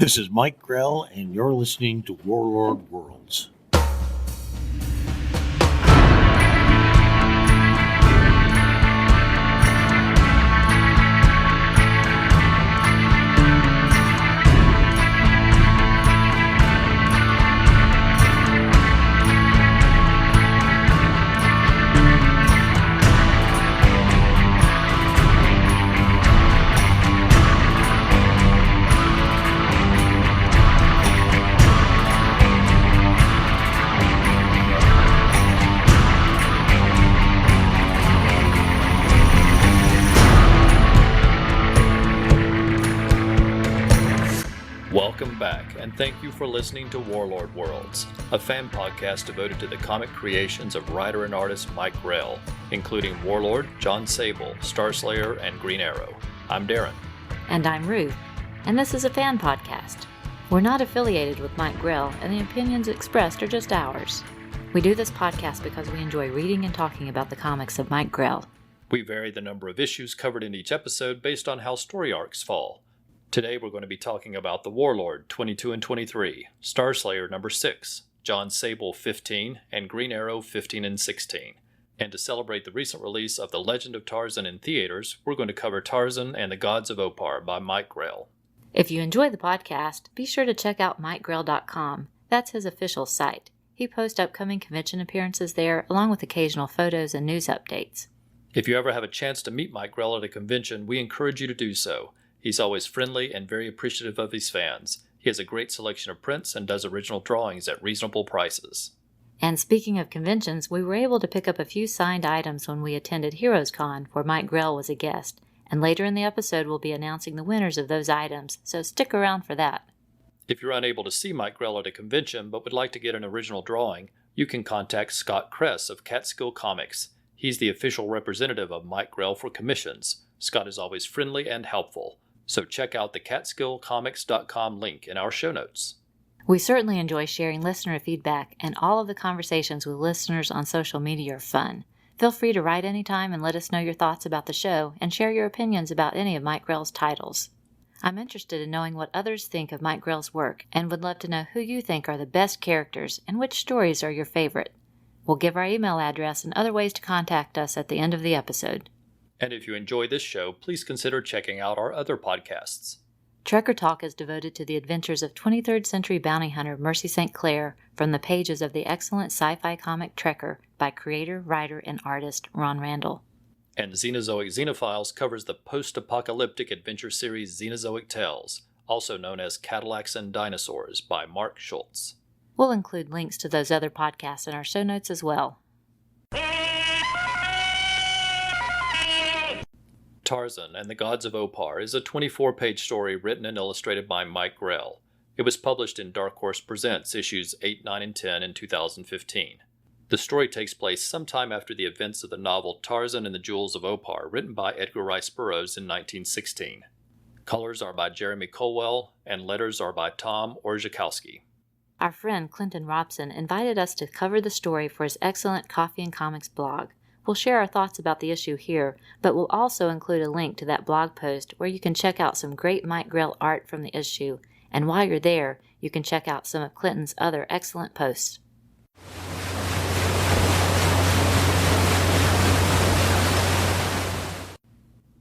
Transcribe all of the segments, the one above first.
This is Mike Grell, and you're listening to Warlord Worlds. Welcome back, and thank you for listening to Warlord Worlds, a fan podcast devoted to the comic creations of writer and artist Mike Grell, including Warlord, Jon Sable, Starslayer, and Green Arrow. I'm Darren. And I'm Ruth, and this is a fan podcast. We're not affiliated with Mike Grell, and the opinions expressed are just ours. We do this podcast because we enjoy reading and talking about the comics of Mike Grell. We vary the number of issues covered in each episode based on how story arcs fall. Today we're going to be talking about The Warlord 22 and 23, Starslayer number 6, Jon Sable 15, and Green Arrow 15 and 16. And to celebrate the recent release of The Legend of Tarzan in theaters, we're going to cover Tarzan and the Gods of Opar by Mike Grell. If you enjoy the podcast, be sure to check out MikeGrell.com. That's his official site. He posts upcoming convention appearances there, along with occasional photos and news updates. If you ever have a chance to meet Mike Grell at a convention, we encourage you to do so. He's always friendly and very appreciative of his fans. He has a great selection of prints and does original drawings at reasonable prices. And speaking of conventions, we were able to pick up a few signed items when we attended Heroes Con, where Mike Grell was a guest. And later in the episode, we'll be announcing the winners of those items, so stick around for that. If you're unable to see Mike Grell at a convention but would like to get an original drawing, you can contact Scott Kress of Catskill Comics. He's the official representative of Mike Grell for commissions. Scott is always friendly and helpful. So check out the catskillcomics.com link in our show notes. We certainly enjoy sharing listener feedback, and all of the conversations with listeners on social media are fun. Feel free to write anytime and let us know your thoughts about the show and share your opinions about any of Mike Grell's titles. I'm interested in knowing what others think of Mike Grell's work and would love to know who you think are the best characters and which stories are your favorite. We'll give our email address and other ways to contact us at the end of the episode. And if you enjoy this show, please consider checking out our other podcasts. Trekker Talk is devoted to the adventures of 23rd century bounty hunter Mercy St. Clair from the pages of the excellent sci-fi comic Trekker by creator, writer, and artist Ron Randall. And Xenozoic Xenophiles covers the post-apocalyptic adventure series Xenozoic Tales, also known as Cadillacs and Dinosaurs by Mark Schultz. We'll include links to those other podcasts in our show notes as well. Tarzan and the Gods of Opar is a 24-page story written and illustrated by Mike Grell. It was published in Dark Horse Presents issues 8, 9, and 10 in 2015. The story takes place sometime after the events of the novel Tarzan and the Jewels of Opar, written by Edgar Rice Burroughs in 1916. Colors are by Jeremy Colwell, and letters are by Tom Orzechowski. Our friend Clinton Robson invited us to cover the story for his excellent Coffee and Comics blog. We'll share our thoughts about the issue here, but we'll also include a link to that blog post where you can check out some great Mike Grell art from the issue, and while you're there, you can check out some of Clinton's other excellent posts.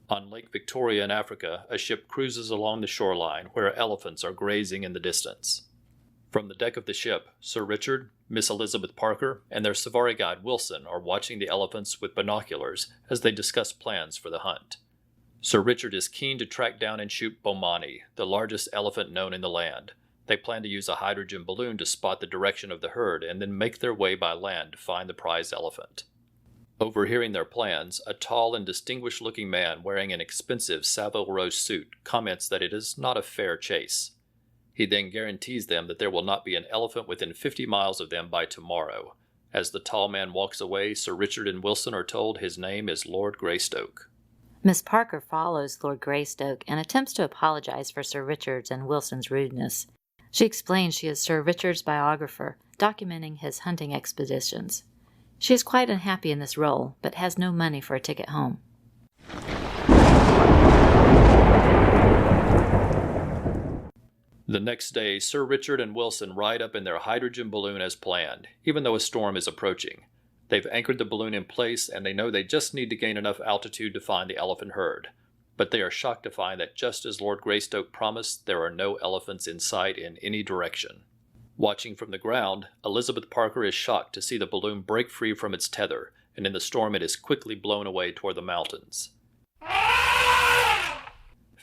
On Lake Victoria in Africa, a ship cruises along the shoreline where elephants are grazing in the distance. From the deck of the ship, Sir Richard, Miss Elizabeth Parker, and their safari guide Wilson are watching the elephants with binoculars as they discuss plans for the hunt. Sir Richard is keen to track down and shoot Bomani, the largest elephant known in the land. They plan to use a hydrogen balloon to spot the direction of the herd and then make their way by land to find the prize elephant. Overhearing their plans, a tall and distinguished-looking man wearing an expensive Savile Row suit comments that it is not a fair chase. He then guarantees them that there will not be an elephant within 50 miles of them by tomorrow. As the tall man walks away, Sir Richard and Wilson are told his name is Lord Greystoke. Miss Parker follows Lord Greystoke and attempts to apologize for Sir Richard's and Wilson's rudeness. She explains she is Sir Richard's biographer, documenting his hunting expeditions. She is quite unhappy in this role, but has no money for a ticket home. The next day, Sir Richard and Wilson ride up in their hydrogen balloon as planned, even though a storm is approaching. They've anchored the balloon in place, and they know they just need to gain enough altitude to find the elephant herd. But they are shocked to find that just as Lord Greystoke promised, there are no elephants in sight in any direction. Watching from the ground, Elizabeth Parker is shocked to see the balloon break free from its tether, and in the storm it is quickly blown away toward the mountains.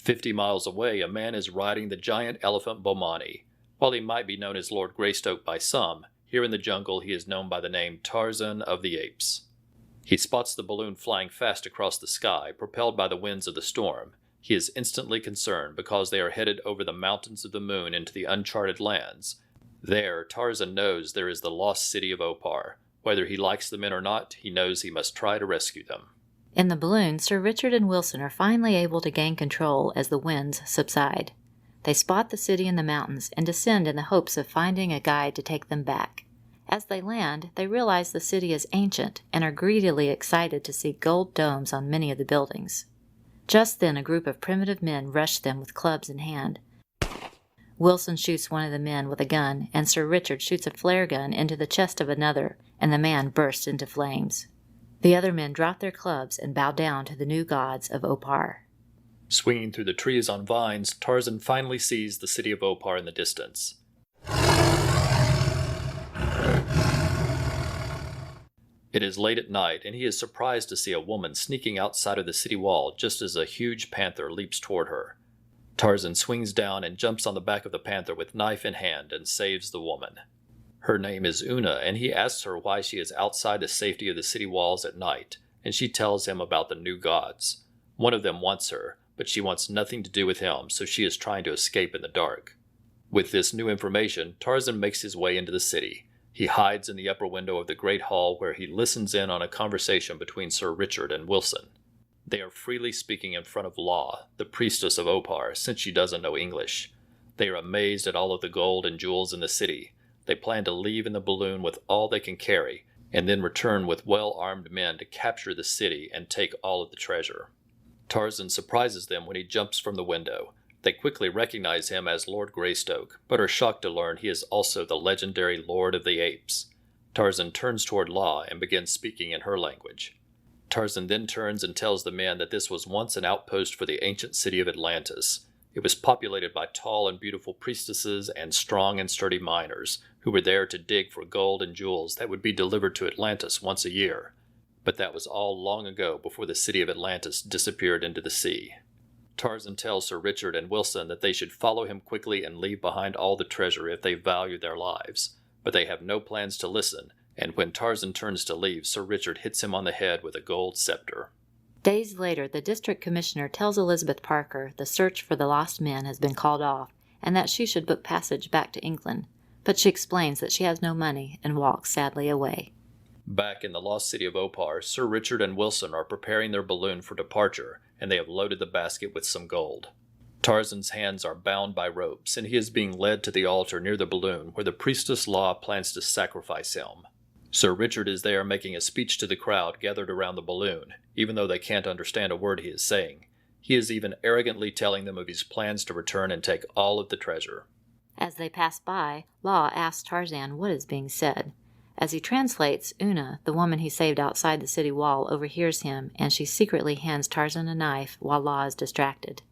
50 miles away, a man is riding the giant elephant Bomani. While he might be known as Lord Greystoke by some, here in the jungle he is known by the name Tarzan of the Apes. He spots the balloon flying fast across the sky, propelled by the winds of the storm. He is instantly concerned because they are headed over the mountains of the moon into the uncharted lands. There, Tarzan knows there is the lost city of Opar. Whether he likes the men or not, he knows he must try to rescue them. In the balloon, Sir Richard and Wilson are finally able to gain control as the winds subside. They spot the city in the mountains and descend in the hopes of finding a guide to take them back. As they land, they realize the city is ancient and are greedily excited to see gold domes on many of the buildings. Just then, a group of primitive men rush them with clubs in hand. Wilson shoots one of the men with a gun, and Sir Richard shoots a flare gun into the chest of another, and the man bursts into flames. The other men drop their clubs and bow down to the new gods of Opar. Swinging through the trees on vines, Tarzan finally sees the city of Opar in the distance. It is late at night, and he is surprised to see a woman sneaking outside of the city wall just as a huge panther leaps toward her. Tarzan swings down and jumps on the back of the panther with knife in hand and saves the woman. Her name is Una, and he asks her why she is outside the safety of the city walls at night, and she tells him about the new gods. One of them wants her, but she wants nothing to do with him, so she is trying to escape in the dark. With this new information, Tarzan makes his way into the city. He hides in the upper window of the great hall where he listens in on a conversation between Sir Richard and Wilson. They are freely speaking in front of Law, the priestess of Opar, since she doesn't know English. They are amazed at all of the gold and jewels in the city. They plan to leave in the balloon with all they can carry, and then return with well-armed men to capture the city and take all of the treasure. Tarzan surprises them when he jumps from the window. They quickly recognize him as Lord Greystoke, but are shocked to learn he is also the legendary Lord of the Apes. Tarzan turns toward Law and begins speaking in her language. Tarzan then turns and tells the men that this was once an outpost for the ancient city of Atlantis. It was populated by tall and beautiful priestesses and strong and sturdy miners, who were there to dig for gold and jewels that would be delivered to Atlantis once a year. But that was all long ago before the city of Atlantis disappeared into the sea. Tarzan tells Sir Richard and Wilson that they should follow him quickly and leave behind all the treasure if they value their lives. But they have no plans to listen, and when Tarzan turns to leave, Sir Richard hits him on the head with a gold scepter. Days later, the district commissioner tells Elizabeth Parker the search for the lost men has been called off, and that she should book passage back to England. But she explains that she has no money and walks sadly away. Back in the lost city of Opar, Sir Richard and Wilson are preparing their balloon for departure, and they have loaded the basket with some gold. Tarzan's hands are bound by ropes, and he is being led to the altar near the balloon where the priestess Law plans to sacrifice him. Sir Richard is there making a speech to the crowd gathered around the balloon, even though they can't understand a word he is saying. He is even arrogantly telling them of his plans to return and take all of the treasure. As they pass by, Law asks Tarzan what is being said. As he translates, Una, the woman he saved outside the city wall, overhears him, and she secretly hands Tarzan a knife while Law is distracted.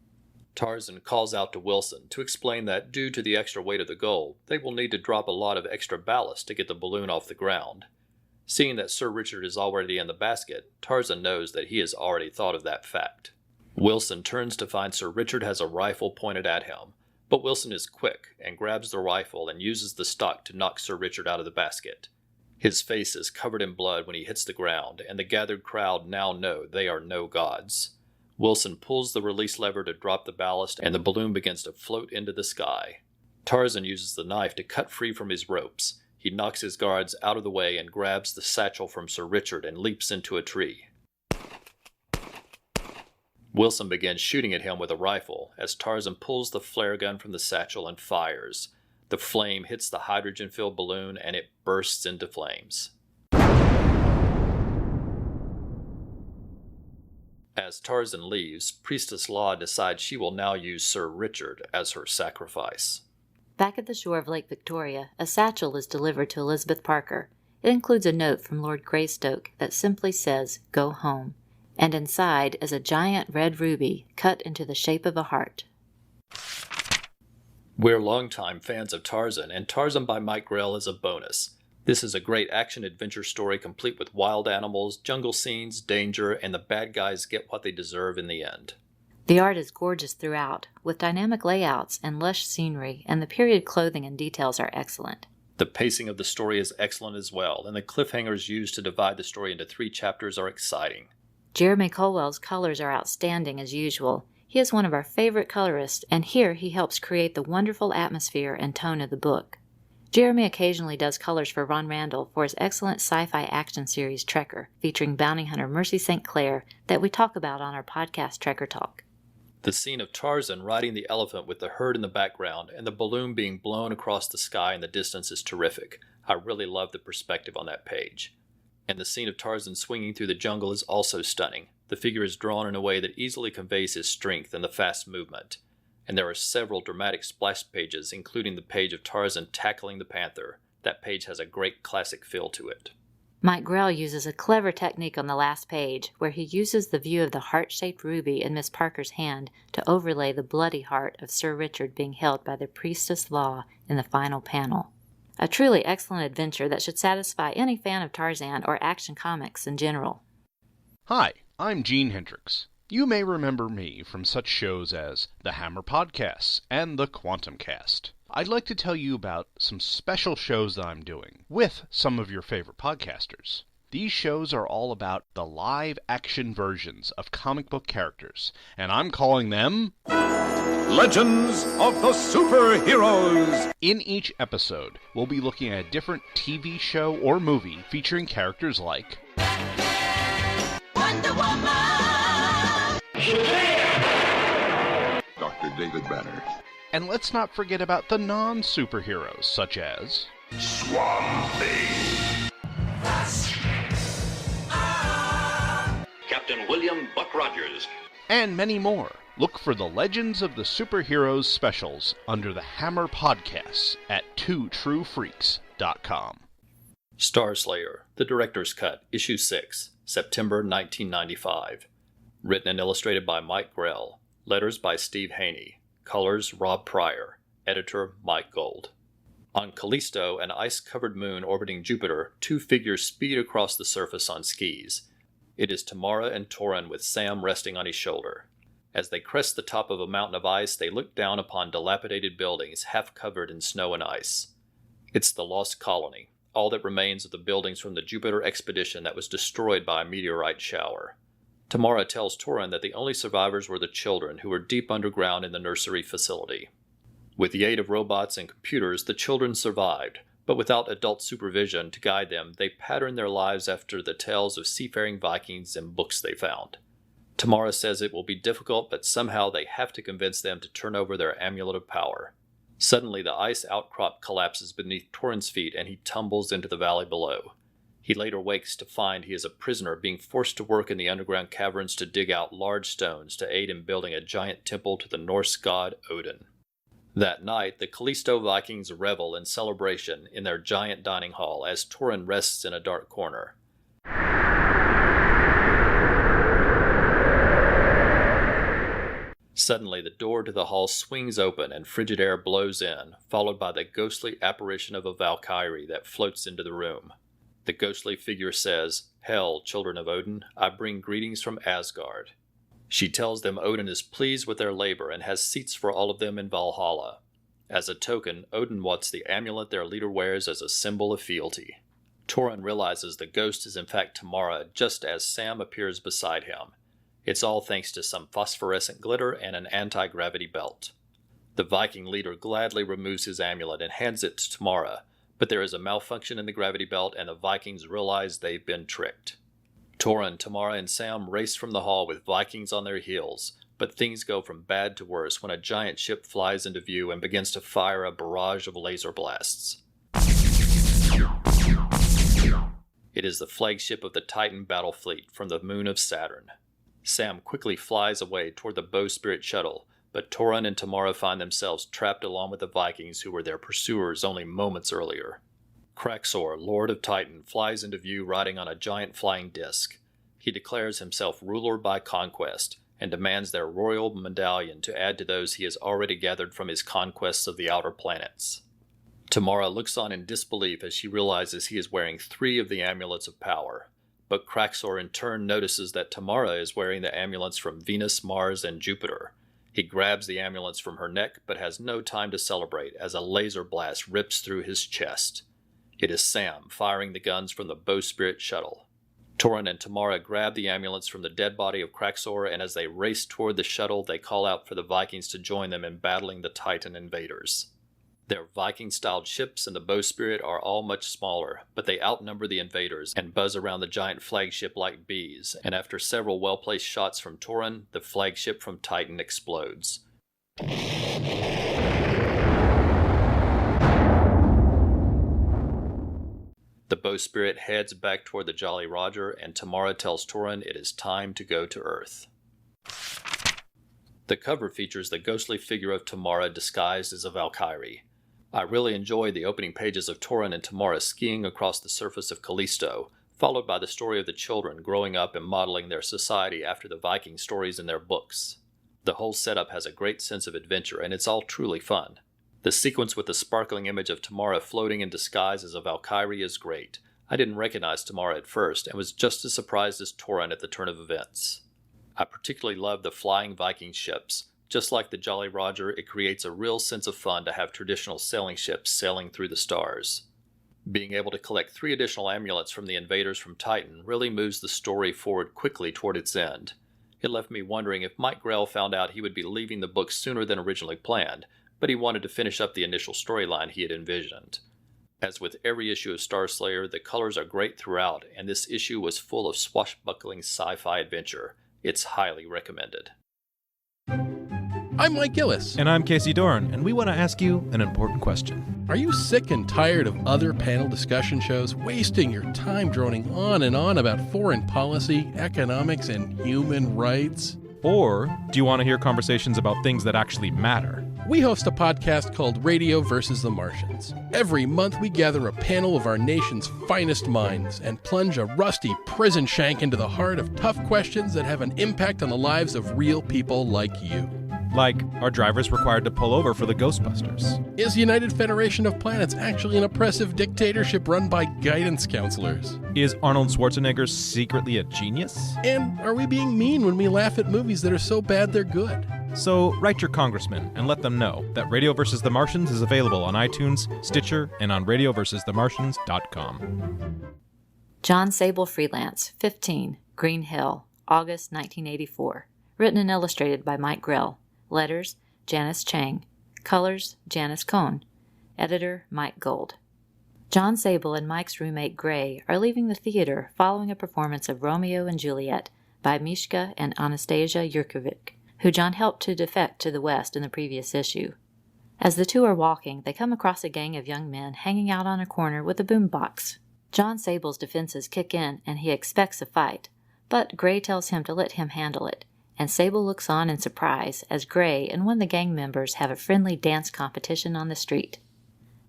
Tarzan calls out to Wilson to explain that due to the extra weight of the gold, they will need to drop a lot of extra ballast to get the balloon off the ground. Seeing that Sir Richard is already in the basket, Tarzan knows that he has already thought of that fact. Wilson turns to find Sir Richard has a rifle pointed at him, but Wilson is quick and grabs the rifle and uses the stock to knock Sir Richard out of the basket. His face is covered in blood when he hits the ground, and the gathered crowd now know they are no gods. Wilson pulls the release lever to drop the ballast, and the balloon begins to float into the sky. Tarzan uses the knife to cut free from his ropes. He knocks his guards out of the way and grabs the satchel from Sir Richard and leaps into a tree. Wilson begins shooting at him with a rifle as Tarzan pulls the flare gun from the satchel and fires. The flame hits the hydrogen-filled balloon and it bursts into flames. As Tarzan leaves, Priestess Law decides she will now use Sir Richard as her sacrifice. Back at the shore of Lake Victoria, a satchel is delivered to Elizabeth Parker. It includes a note from Lord Greystoke that simply says, "Go home," and inside is a giant red ruby cut into the shape of a heart. We're longtime fans of Tarzan, and Tarzan by Mike Grell is a bonus. This is a great action-adventure story complete with wild animals, jungle scenes, danger, and the bad guys get what they deserve in the end. The art is gorgeous throughout, with dynamic layouts and lush scenery, and the period clothing and details are excellent. The pacing of the story is excellent as well, and the cliffhangers used to divide the story into 3 chapters are exciting. Jeremy Colwell's colors are outstanding as usual. He is one of our favorite colorists, and here he helps create the wonderful atmosphere and tone of the book. Jeremy occasionally does colors for Ron Randall for his excellent sci-fi action series Trekker, featuring bounty hunter Mercy St. Clair that we talk about on our podcast Trekker Talk. The scene of Tarzan riding the elephant with the herd in the background and the balloon being blown across the sky in the distance is terrific. I really love the perspective on that page. And the scene of Tarzan swinging through the jungle is also stunning. The figure is drawn in a way that easily conveys his strength and the fast movement. And there are several dramatic splash pages, including the page of Tarzan tackling the panther. That page has a great classic feel to it. Mike Grell uses a clever technique on the last page, where he uses the view of the heart-shaped ruby in Miss Parker's hand to overlay the bloody heart of Sir Richard being held by the priestess Law in the final panel. A truly excellent adventure that should satisfy any fan of Tarzan or action comics in general. Hi, I'm Gene Hendricks. You may remember me from such shows as the Hammer Podcasts and the Quantum Cast. I'd like to tell you about some special shows that I'm doing with some of your favorite podcasters. These shows are all about the live-action versions of comic book characters, and I'm calling them Legends of the Superheroes. In each episode, we'll be looking at a different TV show or movie featuring characters like Wonder Woman! Dr. David Banner. And let's not forget about the non-superheroes, such as Swamp Thing. Captain William Buck Rogers. and many more. Look for the Legends of the Superheroes specials under the Hammer Podcasts at twotruefreaks.com. Starslayer, The Director's Cut, Issue 6, September 1995. Written and illustrated by Mike Grell. Letters by Steve Haney. Colors Rob Pryor. Editor Mike Gold. On Callisto, an ice-covered moon orbiting Jupiter, two figures speed across the surface on skis. It is Tamara and Torin with Sam resting on his shoulder. As they crest the top of a mountain of ice, they look down upon dilapidated buildings half covered in snow and ice. It's the Lost Colony, all that remains of the buildings from the Jupiter expedition that was destroyed by a meteorite shower. Tamara tells Torin that the only survivors were the children, who were deep underground in the nursery facility. With the aid of robots and computers, the children survived, but without adult supervision to guide them, they patterned their lives after the tales of seafaring Vikings and books they found. Tamara says it will be difficult, but somehow they have to convince them to turn over their amulet of power. Suddenly, the ice outcrop collapses beneath Torin's feet and he tumbles into the valley below. He later wakes to find he is a prisoner being forced to work in the underground caverns to dig out large stones to aid in building a giant temple to the Norse god Odin. That night, the Callisto Vikings revel in celebration in their giant dining hall as Torin rests in a dark corner. Suddenly, the door to the hall swings open and frigid air blows in, followed by the ghostly apparition of a Valkyrie that floats into the room. The ghostly figure says, "Hail, children of Odin, I bring greetings from Asgard." She tells them Odin is pleased with their labor and has seats for all of them in Valhalla. As a token, Odin wants the amulet their leader wears as a symbol of fealty. Torin realizes the ghost is in fact Tamara just as Sam appears beside him. It's all thanks to some phosphorescent glitter and an anti-gravity belt. The Viking leader gladly removes his amulet and hands it to Tamara, but there is a malfunction in the gravity belt and the Vikings realize they've been tricked. Torin, Tamara, and Sam race from the hall with Vikings on their heels, but things go from bad to worse when a giant ship flies into view and begins to fire a barrage of laser blasts. It is the flagship of the Titan battle fleet from the moon of Saturn. Sam quickly flies away toward the Bowspirit shuttle, but Torin and Tamara find themselves trapped along with the Vikings who were their pursuers only moments earlier. Kraxor, Lord of Titan, flies into view riding on a giant flying disc. He declares himself ruler by conquest, and demands their royal medallion to add to those he has already gathered from his conquests of the outer planets. Tamara looks on in disbelief as she realizes he is wearing 3 of the amulets of power, but Kraxor in turn notices that Tamara is wearing the amulets from Venus, Mars, and Jupiter. He grabs the amulets from her neck, but has no time to celebrate as a laser blast rips through his chest. It is Sam firing the guns from the Bowspirit shuttle. Torin and Tamara grab the amulets from the dead body of Kraxor, and as they race toward the shuttle, they call out for the Vikings to join them in battling the Titan invaders. Their Viking-styled ships and the Bowspirit are all much smaller, but they outnumber the invaders and buzz around the giant flagship like bees, and after several well-placed shots from Torin, the flagship from Titan explodes. The Bowspirit heads back toward the Jolly Roger, and Tamara tells Torin it is time to go to Earth. The cover features the ghostly figure of Tamara disguised as a Valkyrie. I really enjoy the opening pages of Torin and Tamara skiing across the surface of Callisto, followed by the story of the children growing up and modeling their society after the Viking stories in their books. The whole setup has a great sense of adventure, and it's all truly fun. The sequence with the sparkling image of Tamara floating in disguise as a Valkyrie is great. I didn't recognize Tamara at first, and was just as surprised as Torin at the turn of events. I particularly love the flying Viking ships. Just like the Jolly Roger, it creates a real sense of fun to have traditional sailing ships sailing through the stars. Being able to collect 3 additional amulets from the invaders from Titan really moves the story forward quickly toward its end. It left me wondering if Mike Grell found out he would be leaving the book sooner than originally planned, but he wanted to finish up the initial storyline he had envisioned. As with every issue of Starslayer, the colors are great throughout, and this issue was full of swashbuckling sci-fi adventure. It's highly recommended. I'm Mike Gillis. And I'm Casey Dorn, and we want to ask you an important question. Are you sick and tired of other panel discussion shows wasting your time droning on and on about foreign policy, economics, and human rights? Or do you want to hear conversations about things that actually matter? We host a podcast called Radio versus the Martians. Every month we gather a panel of our nation's finest minds and plunge a rusty prison shank into the heart of tough questions that have an impact on the lives of real people like you. Like, are drivers required to pull over for the Ghostbusters? Is the United Federation of Planets actually an oppressive dictatorship run by guidance counselors? Is Arnold Schwarzenegger secretly a genius? And are we being mean when we laugh at movies that are so bad they're good? So write your congressman and let them know that Radio vs. the Martians is available on iTunes, Stitcher, and on radioversusthemartians.com. Jon Sable Freelance, 15, Green Hill, August 1984. Written and illustrated by Mike Grell. Letters, Janice Chang. Colors, Janice Cohn. Editor, Mike Gold. Jon Sable and Mike's roommate Gray are leaving the theater following a performance of Romeo and Juliet by Mishka and Anastasia Yurkovic, who John helped to defect to the West in the previous issue. As the two are walking, they come across a gang of young men hanging out on a corner with a boombox. Jon Sable's defenses kick in and he expects a fight, but Gray tells him to let him handle it, and Sable looks on in surprise as Gray and one of the gang members have a friendly dance competition on the street.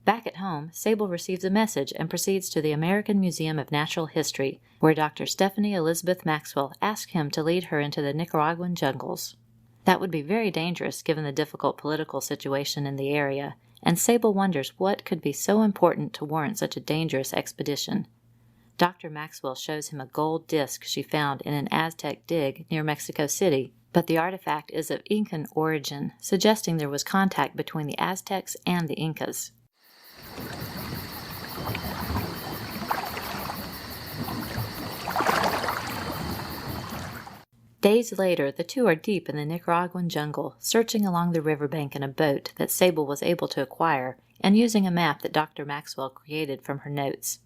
Back at home, Sable receives a message and proceeds to the American Museum of Natural History, where Dr. Stephanie Elizabeth Maxwell asks him to lead her into the Nicaraguan jungles. That would be very dangerous given the difficult political situation in the area, and Sable wonders what could be so important to warrant such a dangerous expedition. Dr. Maxwell shows him a gold disc she found in an Aztec dig near Mexico City, but the artifact is of Incan origin, suggesting there was contact between the Aztecs and the Incas. Days later, the two are deep in the Nicaraguan jungle, searching along the riverbank in a boat that Sable was able to acquire, and using a map that Dr. Maxwell created from her notes.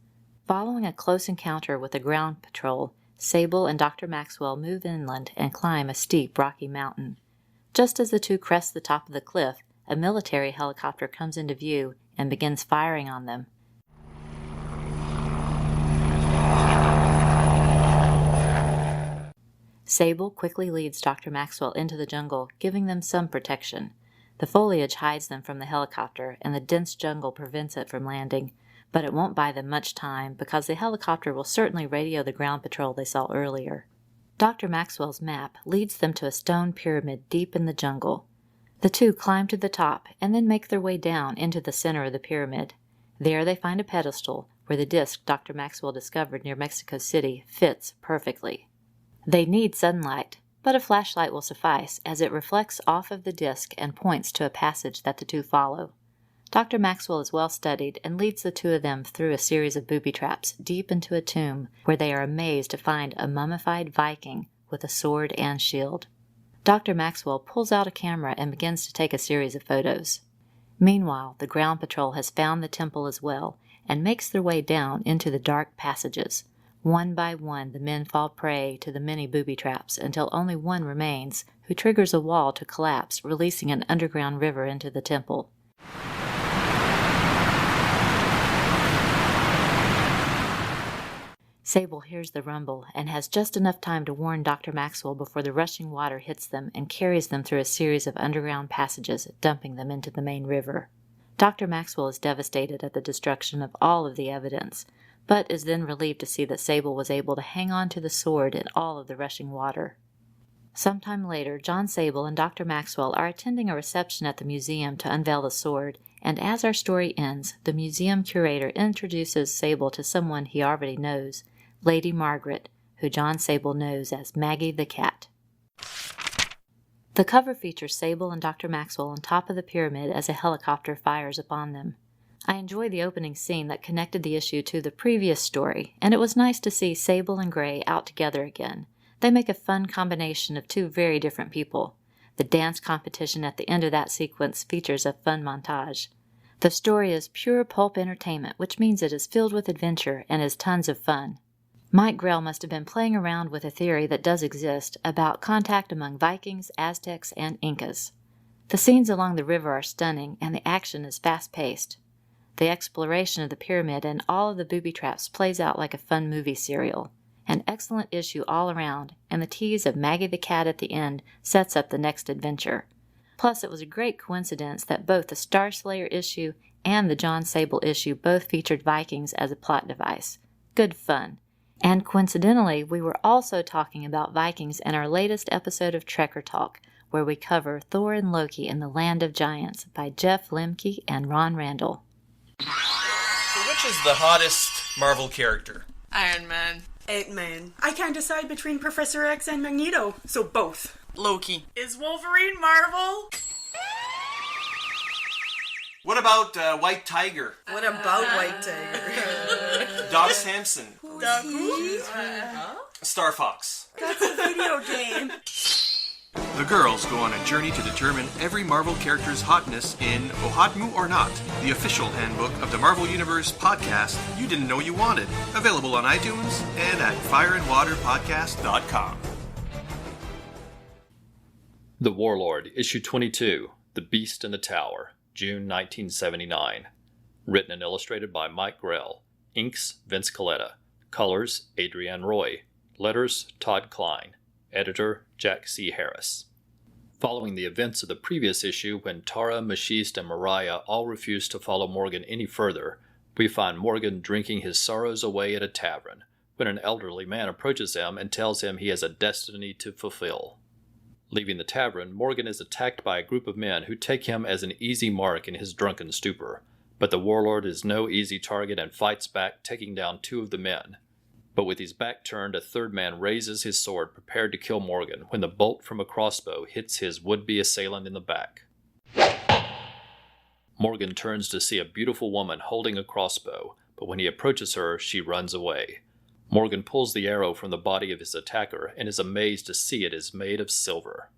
Following a close encounter with a ground patrol, Sable and Dr. Maxwell move inland and climb a steep, rocky mountain. Just as the two crest the top of the cliff, a military helicopter comes into view and begins firing on them. Sable quickly leads Dr. Maxwell into the jungle, giving them some protection. The foliage hides them from the helicopter, and the dense jungle prevents it from landing, but it won't buy them much time because the helicopter will certainly radio the ground patrol they saw earlier. Dr. Maxwell's map leads them to a stone pyramid deep in the jungle. The two climb to the top and then make their way down into the center of the pyramid. There they find a pedestal where the disc Dr. Maxwell discovered near Mexico City fits perfectly. They need sunlight, but a flashlight will suffice as it reflects off of the disc and points to a passage that the two follow. Dr. Maxwell is well studied and leads the two of them through a series of booby traps deep into a tomb where they are amazed to find a mummified Viking with a sword and shield. Dr. Maxwell pulls out a camera and begins to take a series of photos. Meanwhile, the ground patrol has found the temple as well and makes their way down into the dark passages. One by one, the men fall prey to the many booby traps until only one remains, who triggers a wall to collapse, releasing an underground river into the temple. Sable hears the rumble and has just enough time to warn Dr. Maxwell before the rushing water hits them and carries them through a series of underground passages, dumping them into the main river. Dr. Maxwell is devastated at the destruction of all of the evidence, but is then relieved to see that Sable was able to hang on to the sword in all of the rushing water. Sometime later, Jon Sable and Dr. Maxwell are attending a reception at the museum to unveil the sword, and as our story ends, the museum curator introduces Sable to someone he already knows, Lady Margaret, who Jon Sable knows as Maggie the Cat. The cover features Sable and Dr. Maxwell on top of the pyramid as a helicopter fires upon them. I enjoyed the opening scene that connected the issue to the previous story, and it was nice to see Sable and Gray out together again. They make a fun combination of two very different people. The dance competition at the end of that sequence features a fun montage. The story is pure pulp entertainment, which means it is filled with adventure and is tons of fun. Mike Grell must have been playing around with a theory that does exist about contact among Vikings, Aztecs, and Incas. The scenes along the river are stunning, and the action is fast-paced. The exploration of the pyramid and all of the booby traps plays out like a fun movie serial. An excellent issue all around, and the tease of Maggie the Cat at the end sets up the next adventure. Plus, it was a great coincidence that both the Starslayer issue and the Jon Sable issue both featured Vikings as a plot device. Good fun. And coincidentally, we were also talking about Vikings in our latest episode of Trekker Talk, where we cover Thor and Loki in the Land of Giants by Jeff Lemke and Ron Randall. So which is the hottest Marvel character? Iron Man. Ant-Man. I can't decide between Professor X and Magneto, so both. Loki. Is Wolverine Marvel? What about White Tiger? What about White Tiger? Doc Samson? Doc who? Star Fox? That's a video game. The girls go on a journey to determine every Marvel character's hotness in Ohatmu or Not, the official handbook of the Marvel Universe podcast you didn't know you wanted. Available on iTunes and at fireandwaterpodcast.com. The Warlord, Issue 22, The Beast in the Tower, June 1979. Written and illustrated by Mike Grell. Inks, Vince Coletta. Colors, Adrienne Roy. Letters, Todd Klein. Editor, Jack C. Harris. Following the events of the previous issue, when Tara, Mashiste, and Mariah all refused to follow Morgan any further, we find Morgan drinking his sorrows away at a tavern, when an elderly man approaches him and tells him he has a destiny to fulfill. Leaving the tavern, Morgan is attacked by a group of men who take him as an easy mark in his drunken stupor, but the Warlord is no easy target and fights back, taking down two of the men. But with his back turned, a third man raises his sword, prepared to kill Morgan, when the bolt from a crossbow hits his would-be assailant in the back. Morgan turns to see a beautiful woman holding a crossbow, but when he approaches her, she runs away. Morgan pulls the arrow from the body of his attacker and is amazed to see it is made of silver.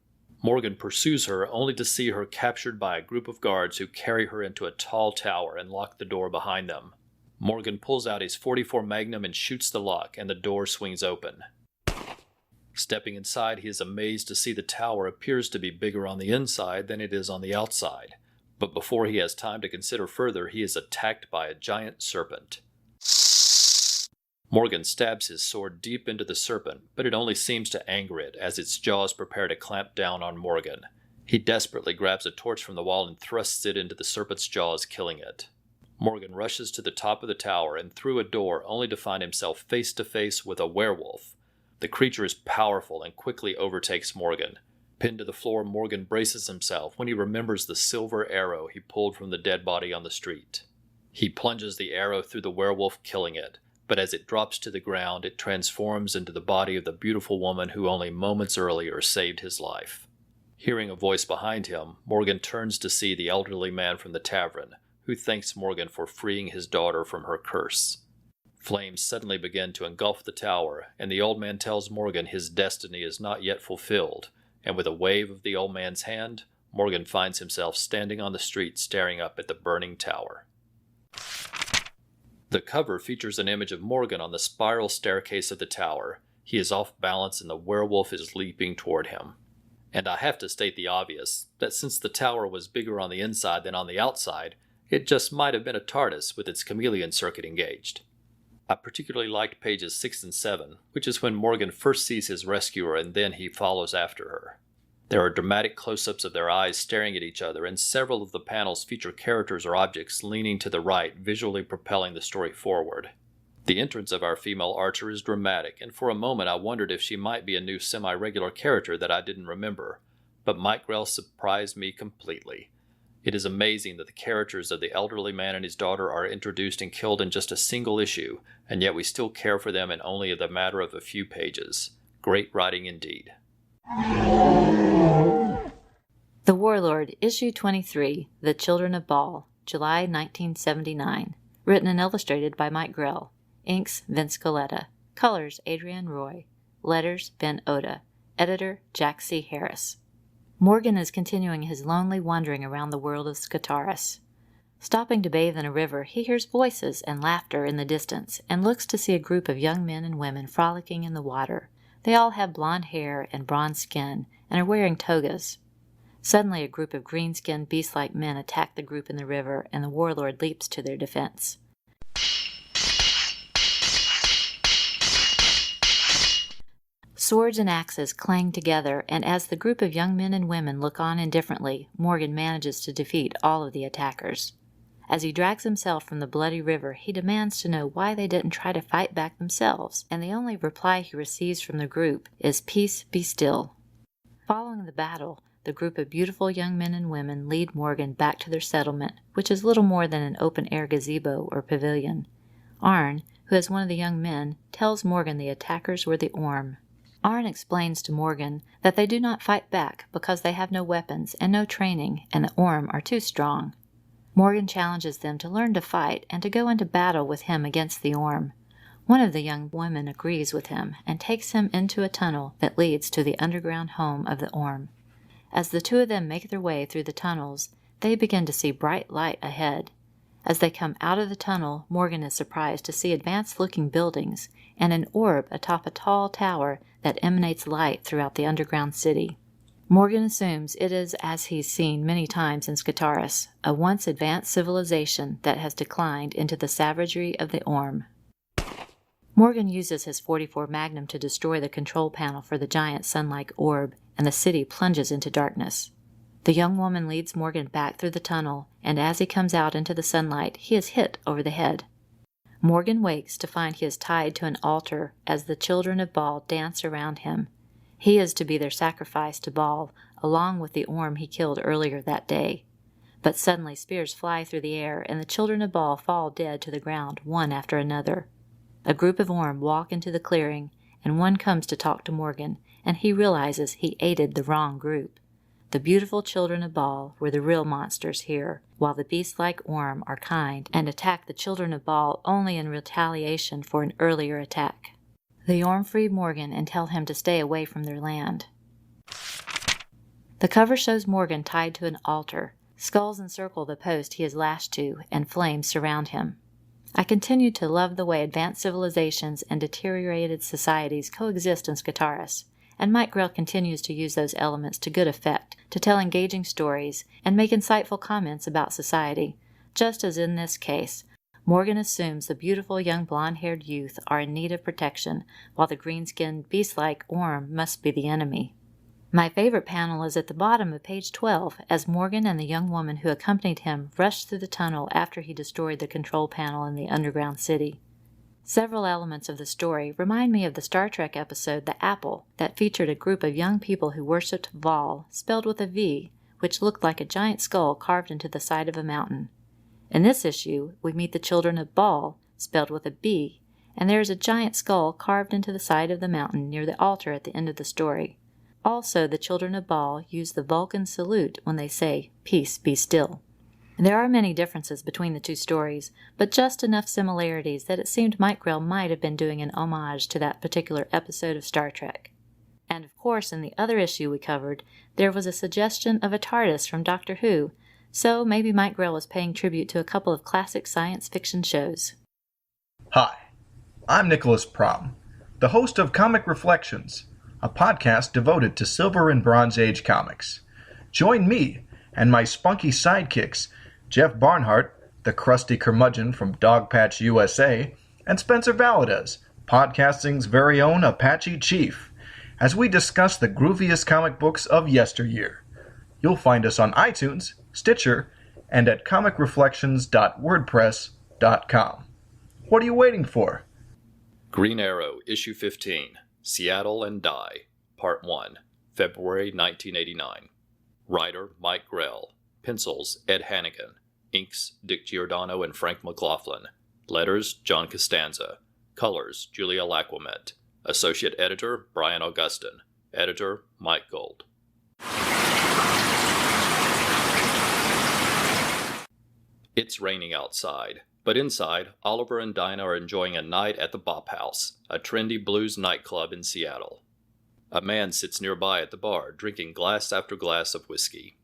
Morgan pursues her, only to see her captured by a group of guards who carry her into a tall tower and lock the door behind them. Morgan pulls out his .44 Magnum and shoots the lock, and the door swings open. Stepping inside, he is amazed to see the tower appears to be bigger on the inside than it is on the outside. But before he has time to consider further, he is attacked by a giant serpent. Morgan stabs his sword deep into the serpent, but it only seems to anger it as its jaws prepare to clamp down on Morgan. He desperately grabs a torch from the wall and thrusts it into the serpent's jaws, killing it. Morgan rushes to the top of the tower and through a door, only to find himself face to face with a werewolf. The creature is powerful and quickly overtakes Morgan. Pinned to the floor, Morgan braces himself when he remembers the silver arrow he pulled from the dead body on the street. He plunges the arrow through the werewolf, killing it, but as it drops to the ground, it transforms into the body of the beautiful woman who only moments earlier saved his life. Hearing a voice behind him, Morgan turns to see the elderly man from the tavern, who thanks Morgan for freeing his daughter from her curse. Flames suddenly begin to engulf the tower, and the old man tells Morgan his destiny is not yet fulfilled, and with a wave of the old man's hand, Morgan finds himself standing on the street staring up at the burning tower. The cover features an image of Morgan on the spiral staircase of the tower. He is off balance and the werewolf is leaping toward him. And I have to state the obvious, that since the tower was bigger on the inside than on the outside, it just might have been a TARDIS with its chameleon circuit engaged. I particularly liked pages 6 and 7, which is when Morgan first sees his rescuer and then he follows after her. There are dramatic close-ups of their eyes staring at each other, and several of the panels feature characters or objects leaning to the right, visually propelling the story forward. The entrance of our female archer is dramatic, and for a moment I wondered if she might be a new semi-regular character that I didn't remember, but Mike Grell surprised me completely. It is amazing that the characters of the elderly man and his daughter are introduced and killed in just a single issue, and yet we still care for them in only the matter of a few pages. Great writing indeed. The Warlord, Issue 23, The Children of Baal, July 1979. Written and illustrated by Mike Grell. Inks, Vince Coletta. Colors, Adrienne Roy. Letters, Ben Oda. Editor, Jack C. Harris. Morgan is continuing his lonely wandering around the world of Skataris. Stopping to bathe in a river, he hears voices and laughter in the distance and looks to see a group of young men and women frolicking in the water. They all have blonde hair and bronze skin and are wearing togas. Suddenly, a group of green-skinned, beast-like men attack the group in the river, and the warlord leaps to their defense. Swords and axes clang together, and as the group of young men and women look on indifferently, Morgan manages to defeat all of the attackers. As he drags himself from the bloody river, he demands to know why they didn't try to fight back themselves, and the only reply he receives from the group is, "Peace, be still." Following the battle, the group of beautiful young men and women lead Morgan back to their settlement, which is little more than an open-air gazebo or pavilion. Arn, who is one of the young men, tells Morgan the attackers were the Orm. Arn explains to Morgan that they do not fight back because they have no weapons and no training, and the Orm are too strong. Morgan challenges them to learn to fight and to go into battle with him against the Orm. One of the young women agrees with him and takes him into a tunnel that leads to the underground home of the Orm. As the two of them make their way through the tunnels, they begin to see bright light ahead. As they come out of the tunnel, Morgan is surprised to see advanced-looking buildings and an orb atop a tall tower that emanates light throughout the underground city. Morgan assumes it is as he's seen many times in Skataris, a once advanced civilization that has declined into the savagery of the Orm. Morgan uses his .44 Magnum to destroy the control panel for the giant sun-like orb, and the city plunges into darkness. The young woman leads Morgan back through the tunnel, and as he comes out into the sunlight, he is hit over the head. Morgan wakes to find he is tied to an altar as the children of Baal dance around him. He is to be their sacrifice to Baal, along with the Orm he killed earlier that day. But suddenly spears fly through the air, and the children of Baal fall dead to the ground, one after another. A group of Orm walk into the clearing, and one comes to talk to Morgan, and he realizes he aided the wrong group. The beautiful children of Baal were the real monsters here, while the beast-like Orm are kind and attack the children of Baal only in retaliation for an earlier attack. The Orm free Morgan and tell him to stay away from their land. The cover shows Morgan tied to an altar. Skulls encircle the post he is lashed to, and flames surround him. I continue to love the way advanced civilizations and deteriorated societies coexist in Skataris, and Mike Grell continues to use those elements to good effect, to tell engaging stories and make insightful comments about society. Just as in this case, Morgan assumes the beautiful young blonde-haired youth are in need of protection, while the green-skinned, beast-like Orm must be the enemy. My favorite panel is at the bottom of page 12, as Morgan and the young woman who accompanied him rushed through the tunnel after he destroyed the control panel in the underground city. Several elements of the story remind me of the Star Trek episode The Apple, that featured a group of young people who worshipped Val, spelled with a V, which looked like a giant skull carved into the side of a mountain. In this issue, we meet the children of Baal, spelled with a B, and there is a giant skull carved into the side of the mountain near the altar at the end of the story. Also, the children of Baal use the Vulcan salute when they say, "Peace, be still." There are many differences between the two stories, but just enough similarities that it seemed Mike Grell might have been doing an homage to that particular episode of Star Trek. And of course, in the other issue we covered, there was a suggestion of a TARDIS from Doctor Who, so maybe Mike Grell was paying tribute to a couple of classic science fiction shows. Hi, I'm Nicholas Prom, the host of Comic Reflections, a podcast devoted to Silver and Bronze Age comics. Join me and my spunky sidekicks, Jeff Barnhart, the crusty curmudgeon from Dogpatch USA, and Spencer Valadez, podcasting's very own Apache Chief, as we discuss the grooviest comic books of yesteryear. You'll find us on iTunes, Stitcher, and at comicreflections.wordpress.com. What are you waiting for? Green Arrow, Issue 15, Seattle and Die, Part 1, February 1989. Writer, Mike Grell. Pencils, Ed Hannigan. Inks, Dick Giordano and Frank McLaughlin. Letters, John Costanza. Colors, Julia Lacquement. Associate Editor, Brian Augustin. Editor, Mike Gold. It's raining outside, but inside, Oliver and Dinah are enjoying a night at the Bop House, a trendy blues nightclub in Seattle. A man sits nearby at the bar, drinking glass after glass of whiskey.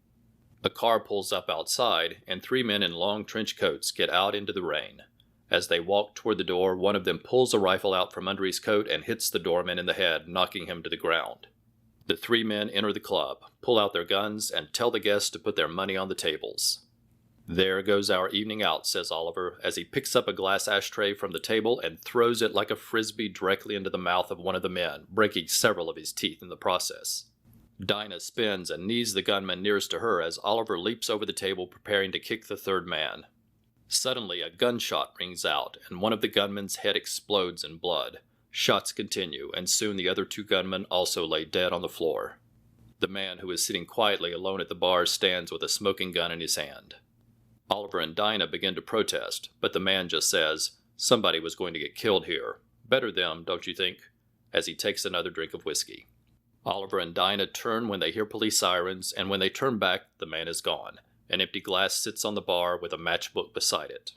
A car pulls up outside, and 3 men in long trench coats get out into the rain. As they walk toward the door, one of them pulls a rifle out from under his coat and hits the doorman in the head, knocking him to the ground. The 3 men enter the club, pull out their guns, and tell the guests to put their money on the tables. "There goes our evening out," says Oliver, as he picks up a glass ashtray from the table and throws it like a frisbee directly into the mouth of one of the men, breaking several of his teeth in the process. Dinah spins and knees the gunman nearest to her as Oliver leaps over the table preparing to kick the third man. Suddenly, a gunshot rings out, and one of the gunmen's head explodes in blood. Shots continue, and soon the other 2 gunmen also lay dead on the floor. The man who is sitting quietly alone at the bar stands with a smoking gun in his hand. Oliver and Dinah begin to protest, but the man just says, "Somebody was going to get killed here. Better them, don't you think?" as he takes another drink of whiskey. Oliver and Dinah turn when they hear police sirens, and when they turn back, the man is gone. An empty glass sits on the bar with a matchbook beside it.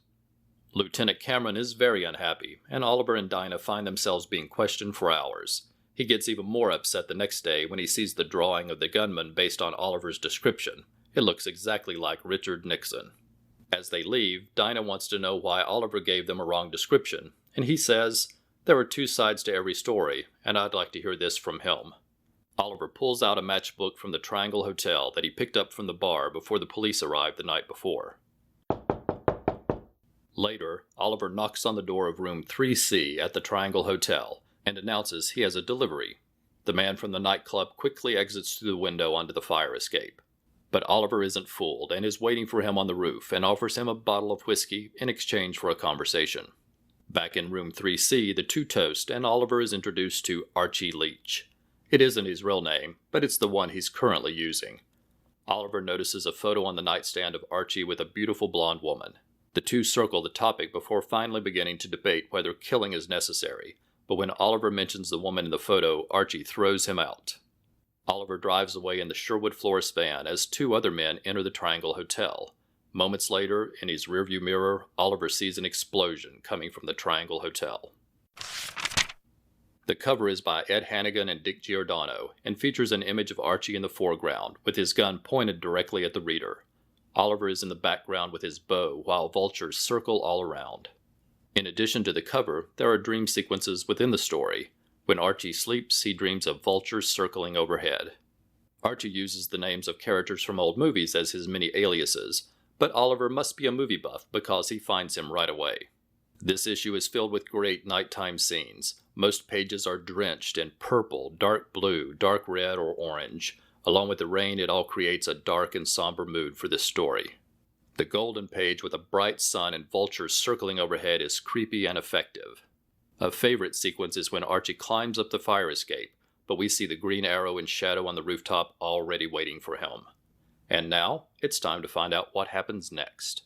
Lieutenant Cameron is very unhappy, and Oliver and Dinah find themselves being questioned for hours. He gets even more upset the next day when he sees the drawing of the gunman based on Oliver's description. It looks exactly like Richard Nixon. As they leave, Dinah wants to know why Oliver gave them a wrong description, and he says, "There are 2 sides to every story, and I'd like to hear this from him." Oliver pulls out a matchbook from the Triangle Hotel that he picked up from the bar before the police arrived the night before. Later, Oliver knocks on the door of room 3C at the Triangle Hotel and announces he has a delivery. The man from the nightclub quickly exits through the window onto the fire escape. But Oliver isn't fooled and is waiting for him on the roof and offers him a bottle of whiskey in exchange for a conversation. Back in room 3C, the 2 toast and Oliver is introduced to Archie Leach. It isn't his real name, but it's the one he's currently using. Oliver notices a photo on the nightstand of Archie with a beautiful blonde woman. The 2 circle the topic before finally beginning to debate whether killing is necessary, but when Oliver mentions the woman in the photo, Archie throws him out. Oliver drives away in the Sherwood Florist van as 2 other men enter the Triangle Hotel. Moments later, in his rearview mirror, Oliver sees an explosion coming from the Triangle Hotel. The cover is by Ed Hannigan and Dick Giordano, and features an image of Archie in the foreground, with his gun pointed directly at the reader. Oliver is in the background with his bow, while vultures circle all around. In addition to the cover, there are dream sequences within the story. When Archie sleeps, he dreams of vultures circling overhead. Archie uses the names of characters from old movies as his many aliases, but Oliver must be a movie buff because he finds him right away. This issue is filled with great nighttime scenes. Most pages are drenched in purple, dark blue, dark red, or orange. Along with the rain, it all creates a dark and somber mood for this story. The golden page with a bright sun and vultures circling overhead is creepy and effective. A favorite sequence is when Archie climbs up the fire escape, but we see the Green Arrow in shadow on the rooftop already waiting for him. And now, it's time to find out what happens next.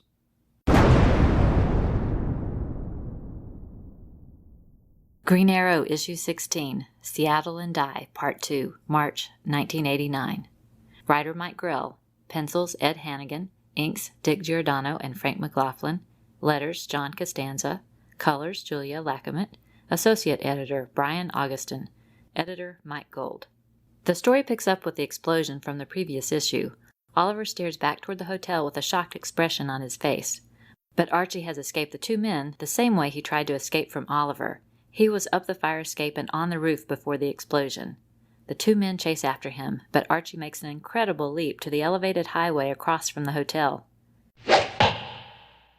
Green Arrow Issue 16, Seattle and Die, Part 2, March 1989. Writer Mike Grell. Pencils Ed Hannigan. Inks Dick Giordano and Frank McLaughlin. Letters John Costanza. Colors Julia Lackamet. Associate Editor Brian Augustin. Editor Mike Gold. The story picks up with the explosion from the previous issue. Oliver stares back toward the hotel with a shocked expression on his face. But Archie has escaped the two men the same way he tried to escape from Oliver. He was up the fire escape and on the roof before the explosion. The two men chase after him, but Archie makes an incredible leap to the elevated highway across from the hotel.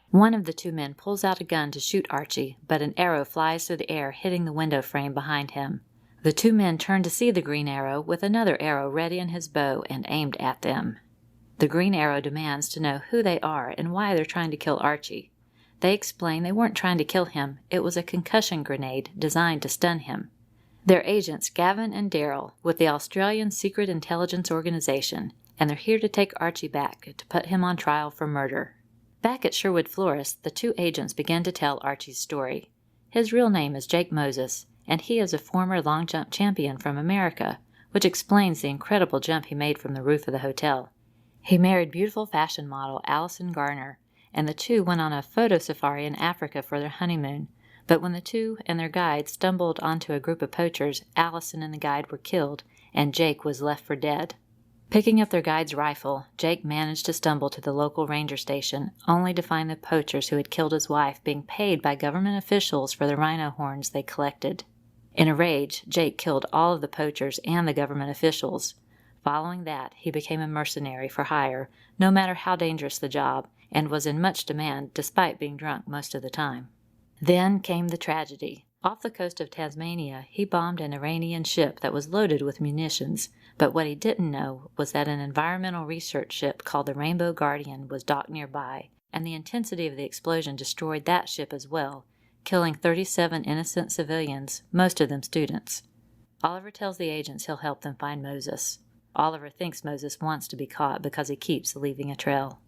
One of the two men pulls out a gun to shoot Archie, but an arrow flies through the air, hitting the window frame behind him. The two men turn to see the Green Arrow with another arrow ready in his bow and aimed at them. The Green Arrow demands to know who they are and why they're trying to kill Archie. They explain they weren't trying to kill him, it was a concussion grenade designed to stun him. They're agents Gavin and Daryl with the Australian Secret Intelligence Organization, and they're here to take Archie back to put him on trial for murder. Back at Sherwood Florist, the two agents begin to tell Archie's story. His real name is Jake Moses, and he is a former long jump champion from America, which explains the incredible jump he made from the roof of the hotel. He married beautiful fashion model Allison Garner, and the two went on a photo safari in Africa for their honeymoon. But when the two and their guide stumbled onto a group of poachers, Allison and the guide were killed, and Jake was left for dead. Picking up their guide's rifle, Jake managed to stumble to the local ranger station, only to find the poachers who had killed his wife being paid by government officials for the rhino horns they collected. In a rage, Jake killed all of the poachers and the government officials. Following that, he became a mercenary for hire, no matter how dangerous the job, and was in much demand despite being drunk most of the time. Then came the tragedy. Off the coast of Tasmania, he bombed an Iranian ship that was loaded with munitions, but what he didn't know was that an environmental research ship called the Rainbow Guardian was docked nearby, and the intensity of the explosion destroyed that ship as well, killing 37 innocent civilians, most of them students. Oliver tells the agents he'll help them find Moses. Oliver thinks Moses wants to be caught because he keeps leaving a trail.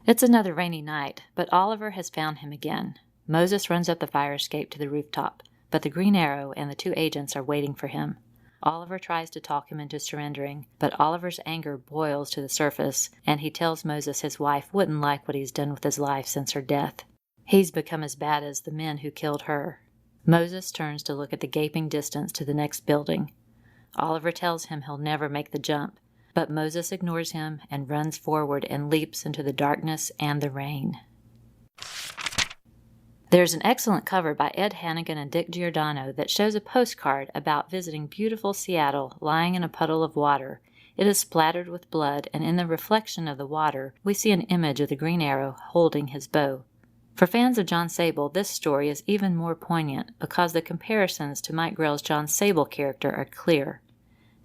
It's another rainy night, but Oliver has found him again. Moses runs up the fire escape to the rooftop, but the Green Arrow and the two agents are waiting for him. Oliver tries to talk him into surrendering, but Oliver's anger boils to the surface, and he tells Moses his wife wouldn't like what he's done with his life since her death. He's become as bad as the men who killed her. Moses turns to look at the gaping distance to the next building. Oliver tells him he'll never make the jump, but Moses ignores him and runs forward and leaps into the darkness and the rain. There's an excellent cover by Ed Hannigan and Dick Giordano that shows a postcard about visiting beautiful Seattle lying in a puddle of water. It is splattered with blood, and in the reflection of the water, we see an image of the Green Arrow holding his bow. For fans of Jon Sable, this story is even more poignant because the comparisons to Mike Grell's Jon Sable character are clear.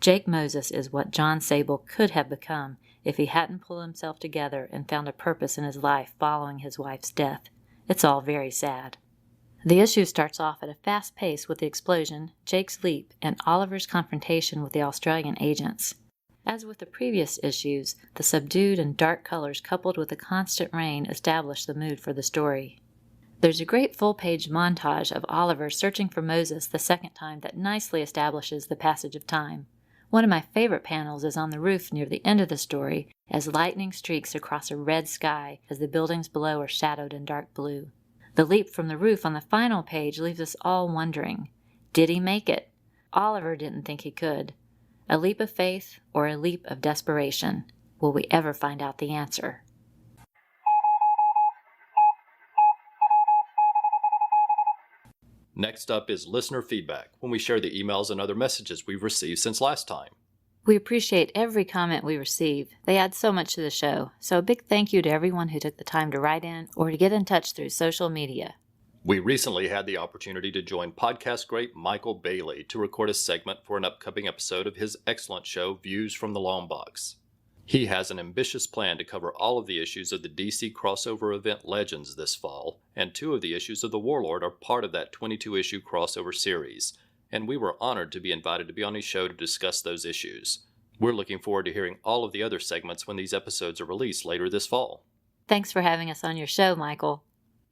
Jake Moses is what Jon Sable could have become if he hadn't pulled himself together and found a purpose in his life following his wife's death. It's all very sad. The issue starts off at a fast pace with the explosion, Jake's leap, and Oliver's confrontation with the Australian agents. As with the previous issues, the subdued and dark colors coupled with the constant rain establish the mood for the story. There's a great full-page montage of Oliver searching for Moses the second time that nicely establishes the passage of time. One of my favorite panels is on the roof near the end of the story as lightning streaks across a red sky as the buildings below are shadowed in dark blue. The leap from the roof on the final page leaves us all wondering, did he make it? Oliver didn't think he could. A leap of faith or a leap of desperation? Will we ever find out the answer? Next up is listener feedback, when we share the emails and other messages we've received since last time. We appreciate every comment we receive. They add so much to the show. So a big thank you to everyone who took the time to write in or to get in touch through social media. We recently had the opportunity to join podcast great Michael Bailey to record a segment for an upcoming episode of his excellent show, Views from the Long Box. He has an ambitious plan to cover all of the issues of the DC crossover event Legends this fall, and 2 of the issues of the Warlord are part of that 22-issue crossover series, and we were honored to be invited to be on his show to discuss those issues. We're looking forward to hearing all of the other segments when these episodes are released later this fall. Thanks for having us on your show, Michael.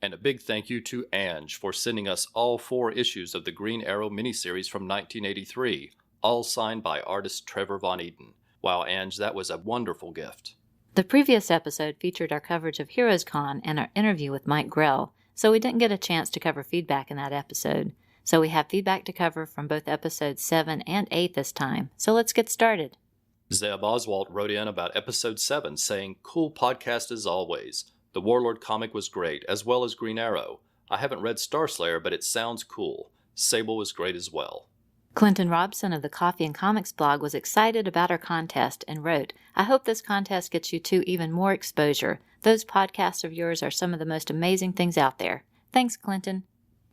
And a big thank you to Ange for sending us all 4 issues of the Green Arrow miniseries from 1983, all signed by artist Trevor Von Eaton. Wow, Ange, that was a wonderful gift. The previous episode featured our coverage of Heroes Con and our interview with Mike Grell, so we didn't get a chance to cover feedback in that episode. So we have feedback to cover from both episodes 7 and 8 this time, so let's get started. Zeb Oswalt wrote in about episode 7 saying, "Cool podcast as always. The Warlord comic was great, as well as Green Arrow. I haven't read Starslayer, but it sounds cool. Sable was great as well." Clinton Robson of the Coffee and Comics blog was excited about our contest and wrote, "I hope this contest gets you 2 even more exposure. Those podcasts of yours are some of the most amazing things out there. Thanks, Clinton."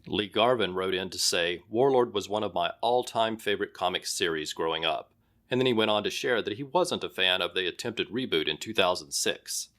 Lee Garvin wrote in to say, "Warlord was one of my all-time favorite comic series growing up." And then he went on to share that he wasn't a fan of the attempted reboot in 2006.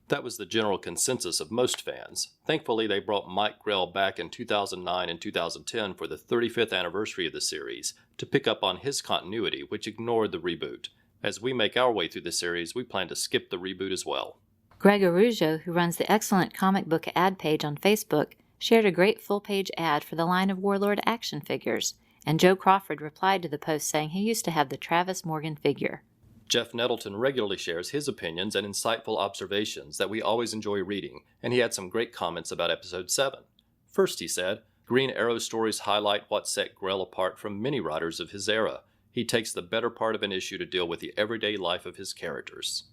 That was the general consensus of most fans. Thankfully, they brought Mike Grell back in 2009 and 2010 for the 35th anniversary of the series to pick up on his continuity, which ignored the reboot. As we make our way through the series, we plan to skip the reboot as well. Greg Arujo, who runs the excellent comic book ad page on Facebook, shared a great full-page ad for the line of Warlord action figures, and Joe Crawford replied to the post saying he used to have the Travis Morgan figure. Jeff Nettleton regularly shares his opinions and insightful observations that we always enjoy reading, and he had some great comments about Episode 7. First, he said, "Green Arrow stories highlight what set Grell apart from many writers of his era. He takes the better part of an issue to deal with the everyday life of his characters."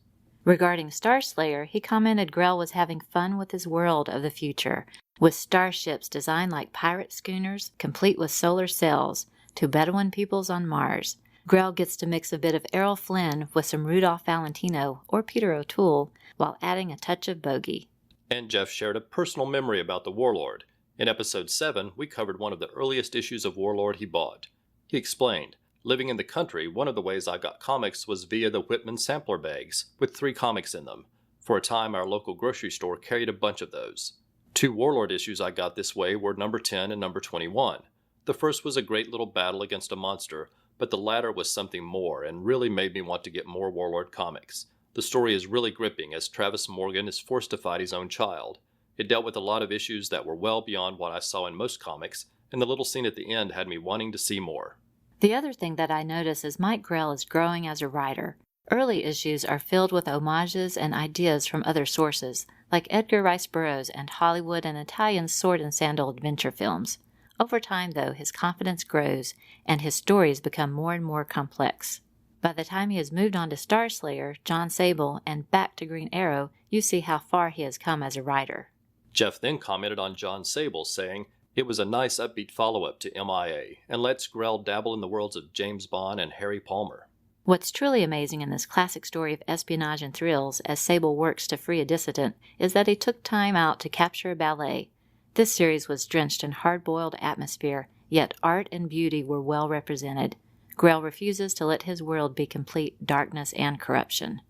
Regarding Starslayer, he commented Grell was having fun with his world of the future, with starships designed like pirate schooners, complete with solar cells, to Bedouin peoples on Mars. Grell gets to mix a bit of Errol Flynn with some Rudolph Valentino or Peter O'Toole, while adding a touch of bogey. And Jeff shared a personal memory about the Warlord. In Episode 7, we covered one of the earliest issues of Warlord he bought. He explained, "Living in the country, one of the ways I got comics was via the Whitman sampler bags, with 3 comics in them. For a time, our local grocery store carried a bunch of those. 2 Warlord issues I got this way were number 10 and number 21. The first was a great little battle against a monster, but the latter was something more and really made me want to get more Warlord comics. The story is really gripping as Travis Morgan is forced to fight his own child. It dealt with a lot of issues that were well beyond what I saw in most comics, and the little scene at the end had me wanting to see more." The other thing that I notice is Mike Grell is growing as a writer. Early issues are filled with homages and ideas from other sources, like Edgar Rice Burroughs and Hollywood and Italian sword and sandal adventure films. Over time, though, his confidence grows, and his stories become more and more complex. By the time he has moved on to Starslayer, Jon Sable, and back to Green Arrow, you see how far he has come as a writer. Jeff then commented on Jon Sable, saying, "It was a nice upbeat follow-up to MIA, and lets Grell dabble in the worlds of James Bond and Harry Palmer." What's truly amazing in this classic story of espionage and thrills as Sable works to free a dissident is that he took time out to capture a ballet. This series was drenched in hard-boiled atmosphere, yet art and beauty were well represented. Grell refuses to let his world be complete darkness and corruption.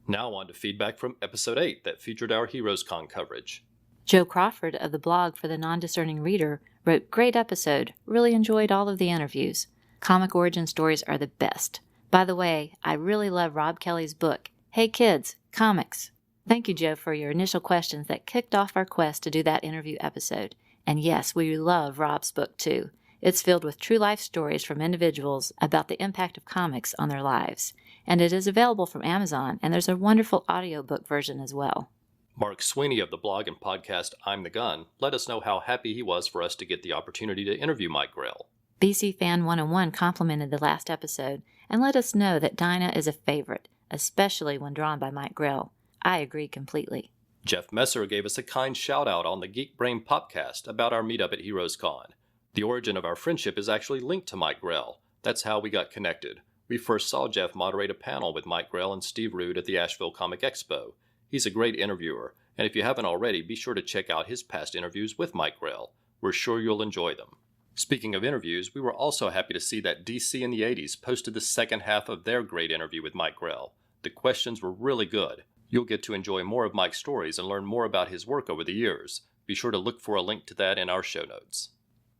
Now on to feedback from Episode 8 that featured our Heroes Con coverage. Joe Crawford of the blog for the Non-Discerning Reader wrote, "Great episode. Really enjoyed all of the interviews. Comic origin stories are the best. By the way, I really love Rob Kelly's book, Hey Kids, Comics." Thank you, Joe, for your initial questions that kicked off our quest to do that interview episode. And yes, we love Rob's book too. It's filled with true life stories from individuals about the impact of comics on their lives. And it is available from Amazon, and there's a wonderful audiobook version as well. Mark Sweeney of the blog and podcast I'm the Gun let us know how happy he was for us to get the opportunity to interview Mike Grell. BC Fan 101 complimented the last episode and let us know that Dinah is a favorite, especially when drawn by Mike Grell. I agree completely. Jeff Messer gave us a kind shout-out on the Geek Brain Popcast about our meetup at Heroes Con. The origin of our friendship is actually linked to Mike Grell. That's how we got connected. We first saw Jeff moderate a panel with Mike Grell and Steve Rude at the Asheville Comic Expo. He's a great interviewer, and if you haven't already, be sure to check out his past interviews with Mike Grell. We're sure you'll enjoy them. Speaking of interviews, we were also happy to see that DC in the 80s posted the second half of their great interview with Mike Grell. The questions were really good. You'll get to enjoy more of Mike's stories and learn more about his work over the years. Be sure to look for a link to that in our show notes.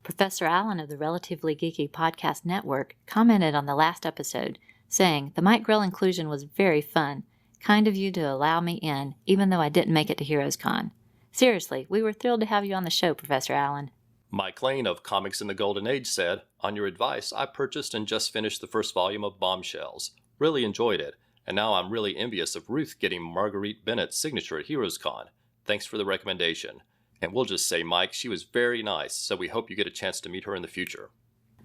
Professor Allen of the Relatively Geeky Podcast Network commented on the last episode, saying, "The Mike Grell inclusion was very fun. Kind of you to allow me in, even though I didn't make it to Heroes Con. Seriously, we were thrilled to have you on the show, Professor Allen." Mike Lane of Comics in the Golden Age said, "On your advice, I purchased and just finished the first volume of Bombshells. Really enjoyed it, and now I'm really envious of Ruth getting Marguerite Bennett's signature at Heroes Con. Thanks for the recommendation. And we'll just say, Mike, she was very nice, so we hope you get a chance to meet her in the future."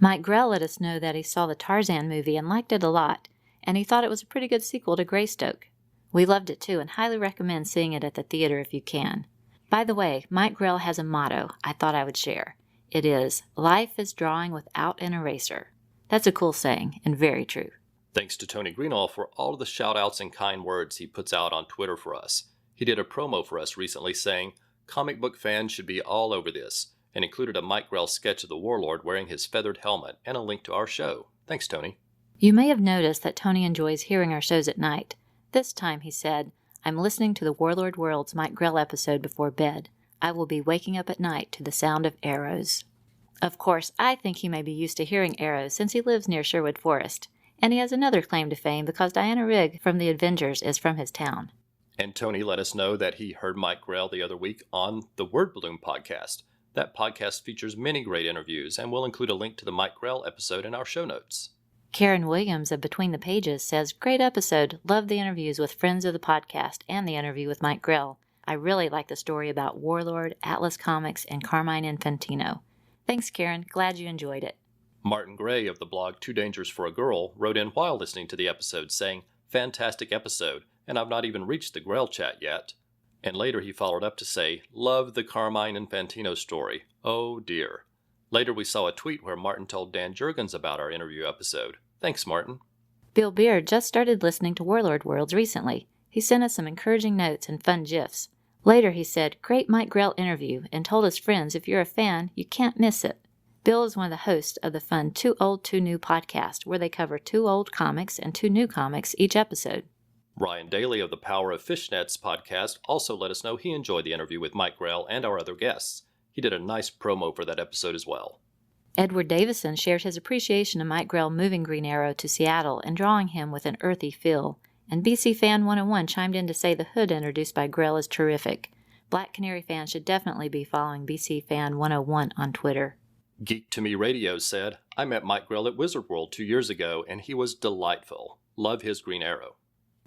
Mike Grell let us know that he saw the Tarzan movie and liked it a lot, and he thought it was a pretty good sequel to Greystoke. We loved it too and highly recommend seeing it at the theater if you can. By the way, Mike Grell has a motto I thought I would share. It is, "Life is drawing without an eraser." That's a cool saying and very true. Thanks to Tony Greenall for all of the shout-outs and kind words he puts out on Twitter for us. He did a promo for us recently saying, "Comic book fans should be all over this," and included a Mike Grell sketch of the Warlord wearing his feathered helmet and a link to our show. Thanks, Tony. You may have noticed that Tony enjoys hearing our shows at night. This time he said, "I'm listening to the Warlord Worlds Mike Grell episode before bed. I will be waking up at night to the sound of arrows." Of course, I think he may be used to hearing arrows since he lives near Sherwood Forest, and he has another claim to fame because Diana Rigg from the Avengers is from his town. And Tony let us know that he heard Mike Grell the other week on the Word Balloon podcast. That podcast features many great interviews, and we'll include a link to the Mike Grell episode in our show notes. Karen Williams of Between the Pages says, "Great episode. Love the interviews with friends of the podcast and the interview with Mike Grell. I really like the story about Warlord, Atlas Comics, and Carmine Infantino." Thanks, Karen. Glad you enjoyed it. Martin Gray of the blog Too Dangerous for a Girl wrote in while listening to the episode saying, "Fantastic episode, and I've not even reached the Grell chat yet." And later he followed up to say, "Love the Carmine Infantino story. Oh dear." Later we saw a tweet where Martin told Dan Jurgens about our interview episode. Thanks, Martin. Bill Beard just started listening to Warlord Worlds recently. He sent us some encouraging notes and fun GIFs. Later he said, "Great Mike Grell interview," and told his friends if you're a fan, you can't miss it. Bill is one of the hosts of the fun Too Old, Too New podcast, where they cover 2 old comics and 2 new comics each episode. Ryan Daly of the Power of Fishnets podcast also let us know he enjoyed the interview with Mike Grell and our other guests. He did a nice promo for that episode as well. Edward Davison shared his appreciation of Mike Grell moving Green Arrow to Seattle and drawing him with an earthy feel. And BC Fan 101 chimed in to say the hood introduced by Grell is terrific. Black Canary fans should definitely be following BC Fan 101 on Twitter. Geek to Me Radio said, "I met Mike Grell at Wizard World 2 years ago, and he was delightful. Love his Green Arrow."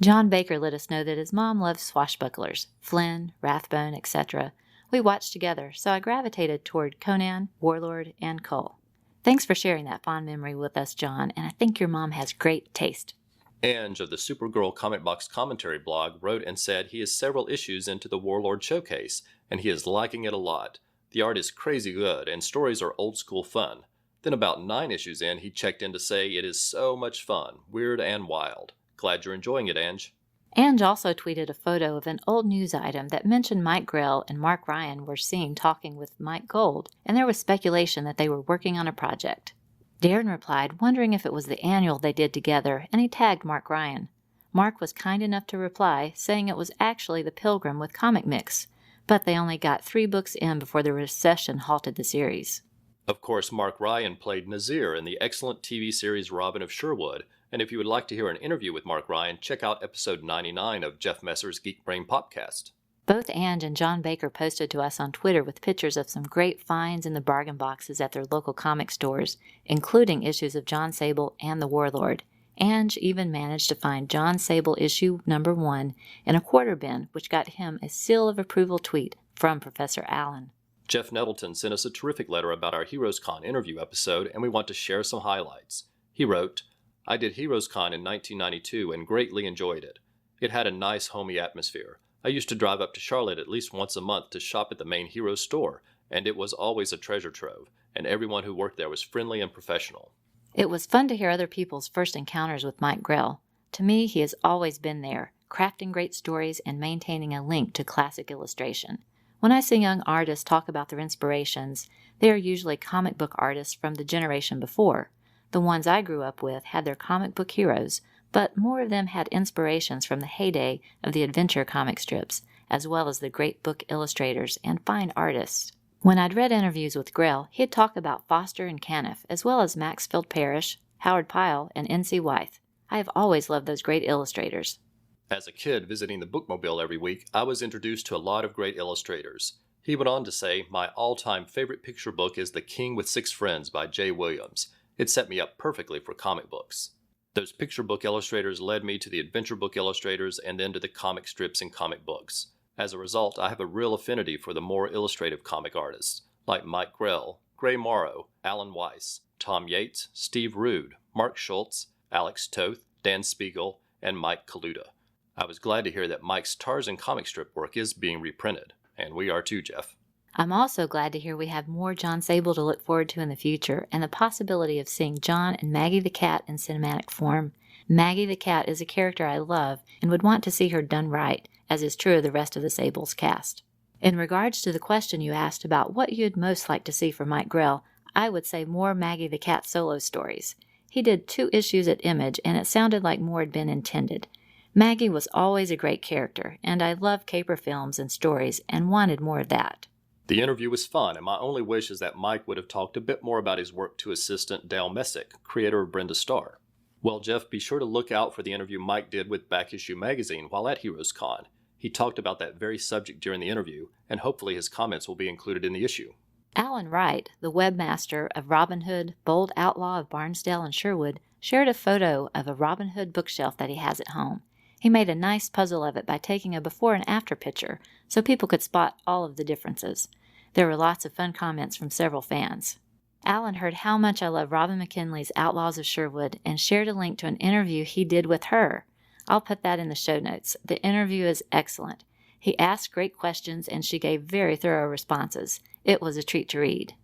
John Baker let us know that his mom loves swashbucklers, Flynn, Rathbone, etc. We watched together, so I gravitated toward Conan, Warlord, and Cull. Thanks for sharing that fond memory with us, John, and I think your mom has great taste. Ange of the Supergirl Comic Box Commentary blog wrote and said he is several issues into the Warlord Showcase, and he is liking it a lot. The art is crazy good, and stories are old-school fun. Then about 9 issues in, he checked in to say it is so much fun, weird and wild. Glad you're enjoying it, Ange. Ange also tweeted a photo of an old news item that mentioned Mike Grell and Mark Ryan were seen talking with Mike Gold, and there was speculation that they were working on a project. Darren replied, wondering if it was the annual they did together, and he tagged Mark Ryan. Mark was kind enough to reply, saying it was actually The Pilgrim with Comic Mix, but they only got 3 books in before the recession halted the series. Of course, Mark Ryan played Nazir in the excellent TV series Robin of Sherwood, and if you would like to hear an interview with Mark Ryan, check out episode 99 of Jeff Messer's Geek Brain Popcast. Both Ange and John Baker posted to us on Twitter with pictures of some great finds in the bargain boxes at their local comic stores, including issues of Jon Sable and the Warlord. Ange even managed to find Jon Sable issue number 1 in a quarter bin, which got him a seal of approval tweet from Professor Allen. Jeff Nettleton sent us a terrific letter about our Heroes Con interview episode, and we want to share some highlights. He wrote, "I did Heroes Con in 1992 and greatly enjoyed it. It had a nice, homey atmosphere. I used to drive up to Charlotte at least once a month to shop at the main Heroes store, and it was always a treasure trove, and everyone who worked there was friendly and professional." It was fun to hear other people's first encounters with Mike Grell. To me, he has always been there, crafting great stories and maintaining a link to classic illustration. When I see young artists talk about their inspirations, they are usually comic book artists from the generation before. The ones I grew up with had their comic book heroes, but more of them had inspirations from the heyday of the adventure comic strips, as well as the great book illustrators and fine artists. When I'd read interviews with Grell, he'd talk about Foster and Caniff, as well as Maxfield Parrish, Howard Pyle, and N.C. Wythe. I have always loved those great illustrators. As a kid visiting the bookmobile every week, I was introduced to a lot of great illustrators. He went on to say, my all-time favorite picture book is The King with Six Friends by Jay Williams. It set me up perfectly for comic books. Those picture book illustrators led me to the adventure book illustrators and then to the comic strips and comic books. As a result, I have a real affinity for the more illustrative comic artists, like Mike Grell, Gray Morrow, Alan Weiss, Tom Yates, Steve Rude, Mark Schultz, Alex Toth, Dan Spiegel, and Mike Kaluta. I was glad to hear that Mike's Tarzan comic strip work is being reprinted, and we are too, Jeff. I'm also glad to hear we have more Jon Sable to look forward to in the future, and the possibility of seeing Jon and Maggie the Cat in cinematic form. Maggie the Cat is a character I love and would want to see her done right, as is true of the rest of the Sables cast. In regards to the question you asked about what you'd most like to see for Mike Grell, I would say more Maggie the Cat solo stories. He did 2 issues at Image, and it sounded like more had been intended. Maggie was always a great character, and I love caper films and stories and wanted more of that. The interview was fun, and my only wish is that Mike would have talked a bit more about his work to assistant Dale Messick, creator of Brenda Starr. Well, Jeff, be sure to look out for the interview Mike did with Back Issue Magazine while at Heroes Con. He talked about that very subject during the interview, and hopefully his comments will be included in the issue. Alan Wright, the webmaster of Robin Hood, Bold Outlaw of Barnsdale and Sherwood, shared a photo of a Robin Hood bookshelf that he has at home. He made a nice puzzle of it by taking a before and after picture so people could spot all of the differences. There were lots of fun comments from several fans. Alan heard how much I love Robin McKinley's Outlaws of Sherwood and shared a link to an interview he did with her. I'll put that in the show notes. The interview is excellent. He asked great questions and she gave very thorough responses. It was a treat to read.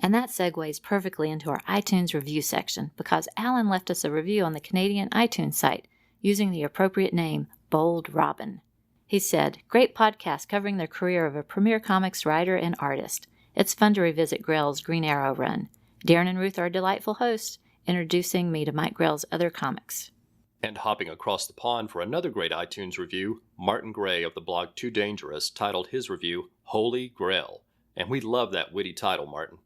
And that segues perfectly into our iTunes review section because Alan left us a review on the Canadian iTunes site using the appropriate name, Bold Robin. He said, "Great podcast covering the career of a premier comics writer and artist. It's fun to revisit Grell's Green Arrow run. Darren and Ruth are delightful hosts, introducing me to Mike Grell's other comics." And hopping across the pond for another great iTunes review, Martin Gray of the blog Too Dangerous titled his review, Holy Grail. And we love that witty title, Martin.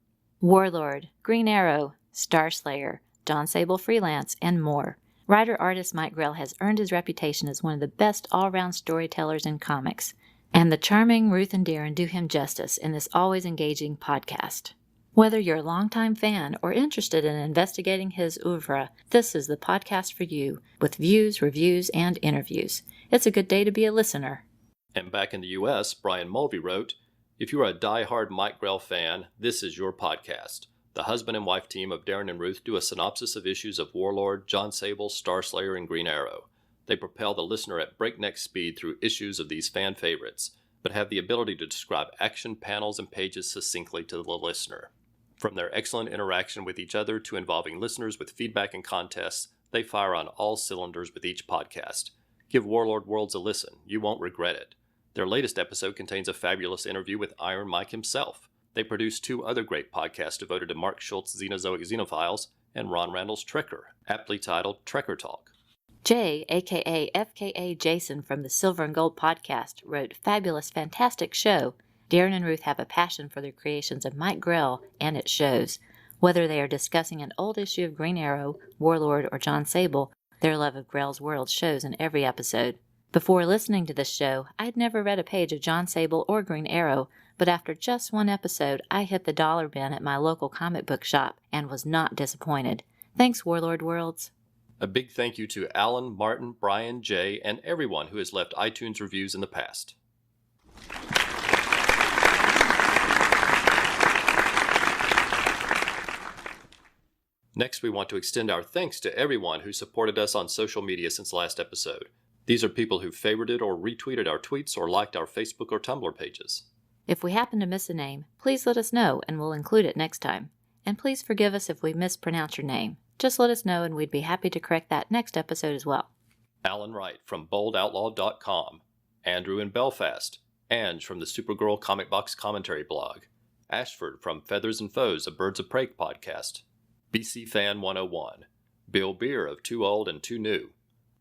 Warlord, Green Arrow, Starslayer, Jon Sable Freelance, and more. Writer-artist Mike Grell has earned his reputation as one of the best all-round storytellers in comics, and the charming Ruth and Darren do him justice in this always engaging podcast. Whether you're a longtime fan or interested in investigating his oeuvre, this is the podcast for you, with views, reviews, and interviews. It's a good day to be a listener. And back in the U.S., Brian Mulvey wrote, "If you're a die-hard Mike Grell fan, this is your podcast. The husband and wife team of Darren and Ruth do a synopsis of issues of Warlord, Jon Sable, Starslayer, and Green Arrow. They propel the listener at breakneck speed through issues of these fan favorites, but have the ability to describe action, panels, and pages succinctly to the listener. From their excellent interaction with each other to involving listeners with feedback and contests, they fire on all cylinders with each podcast. Give Warlord Worlds a listen. You won't regret it. Their latest episode contains a fabulous interview with Iron Mike himself. They produce 2 other great podcasts devoted to Mark Schultz's Xenozoic Xenophiles and Ron Randall's Trekker, aptly titled Trekker Talk." Jay, a.k.a. FKA Jason from the Silver and Gold podcast, wrote, "Fabulous, fantastic show. Darren and Ruth have a passion for their creations of Mike Grell, and it shows. Whether they are discussing an old issue of Green Arrow, Warlord, or Jon Sable, their love of Grell's world shows in every episode. Before listening to this show, I'd never read a page of Jon Sable or Green Arrow, but after just one episode, I hit the dollar bin at my local comic book shop and was not disappointed. Thanks, Warlord Worlds." A big thank you to Alan, Martin, Brian, Jay, and everyone who has left iTunes reviews in the past. Next, we want to extend our thanks to everyone who supported us on social media since last episode. These are people who favorited or retweeted our tweets or liked our Facebook or Tumblr pages. If we happen to miss a name, please let us know and we'll include it next time. And please forgive us if we mispronounce your name. just let us know and we'd be happy to correct that next episode as well. Alan Wright from boldoutlaw.com, Andrew in Belfast, Ange from the Supergirl Comic Box Commentary blog, Ashford from Feathers and Foes, a Birds of Prey podcast, BC Fan 101, Bill Beer of Too Old and Too New,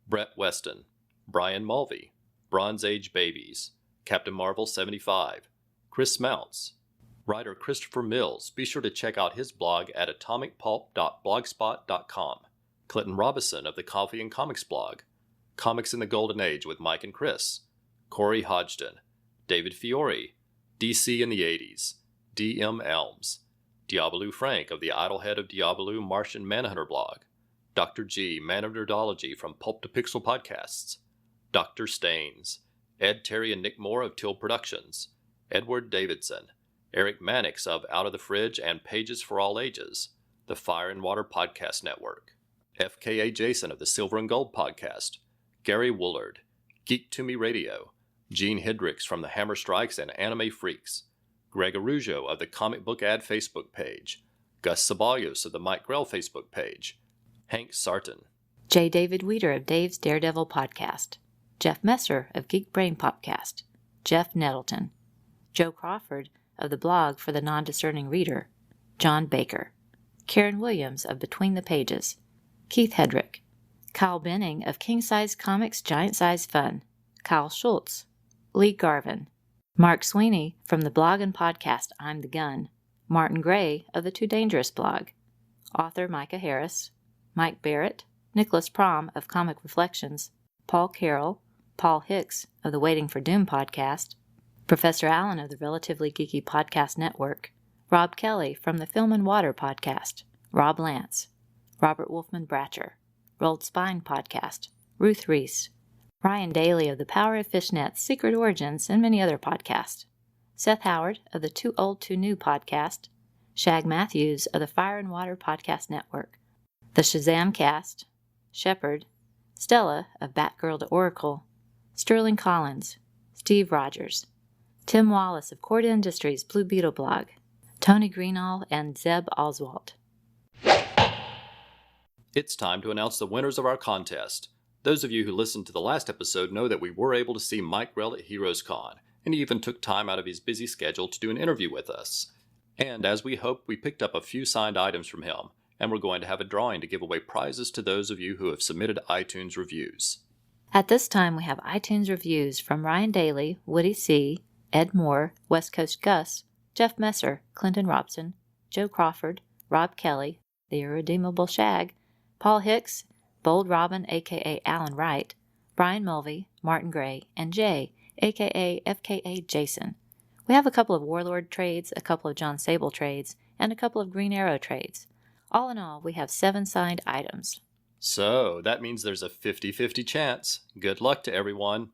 Brett Weston, Brian Mulvey, Bronze Age Babies, Captain Marvel 75, Chris Mounts, writer Christopher Mills. Be sure to check out his blog at atomicpulp.blogspot.com, Clinton Robinson of the Coffee and Comics blog, Comics in the Golden Age with Mike and Chris, Corey Hodgson, David Fiore, DC in the 80s, D.M. Elms, Diabolou Frank of the Idlehead of Diabolou Martian Manhunter blog, Dr. G, Man of Nerdology from Pulp to Pixel podcasts, Dr. Staines, Ed Terry and Nick Moore of Till Productions, Edward Davidson, Eric Mannix of Out of the Fridge and Pages for All Ages, the Fire and Water Podcast Network, FKA Jason of the Silver and Gold Podcast, Gary Woolard, Geek to Me Radio, Gene Hendricks from the Hammer Strikes and Anime Freaks, Greg Arujo of the Comic Book Ad Facebook page, Gus Ceballos of the Mike Grell Facebook page, Hank Sarton, J. David Weeder of Dave's Daredevil podcast, Jeff Messer of Geek Brain Popcast, Jeff Nettleton, Joe Crawford of the blog for the non-discerning reader, John Baker, Karen Williams of Between the Pages, Keith Hedrick, Kyle Benning of King Size Comics Giant Size Fun, Kyle Schultz, Lee Garvin, Mark Sweeney from the blog and podcast I'm the Gun, Martin Gray of the Too Dangerous blog, author Micah Harris, Mike Barrett, Nicholas Prom of Comic Reflections, Paul Carroll, Paul Hicks of the Waiting for Doom podcast, Professor Allen of the Relatively Geeky Podcast Network, Rob Kelly from the Film and Water podcast, Rob Lance, Robert Wolfman Bratcher, Rolled Spine podcast, Ruth Reese, Ryan Daly of the Power of Fishnet's Secret Origins and many other podcasts, Seth Howard of the Too Old Too New podcast, Shag Matthews of the Fire and Water Podcast Network, the Shazam Cast, Shepard, Stella of Batgirl to Oracle, Sterling Collins, Steve Rogers, Tim Wallace of Cord Industries Blue Beetle blog, Tony Greenall, and Zeb Oswalt. It's time to announce the winners of our contest. Those of you who listened to the last episode know that we were able to see Mike Grell at Heroes Con, and he even took time out of his busy schedule to do an interview with us. And as we hoped, we picked up a few signed items from him, and we're going to have a drawing to give away prizes to those of you who have submitted iTunes reviews. At this time, we have iTunes reviews from Ryan Daly, Woody C., Ed Moore, West Coast Gus, Jeff Messer, Clinton Robson, Joe Crawford, Rob Kelly, The Irredeemable Shag, Paul Hicks, Bold Robin, a.k.a. Alan Wright, Brian Mulvey, Martin Gray, and Jay, a.k.a. FKA Jason. We have a couple of Warlord trades, a couple of Jon Sable trades, and a couple of Green Arrow trades. All in all, we have 7 signed items. So, that means there's a 50-50 chance. Good luck to everyone.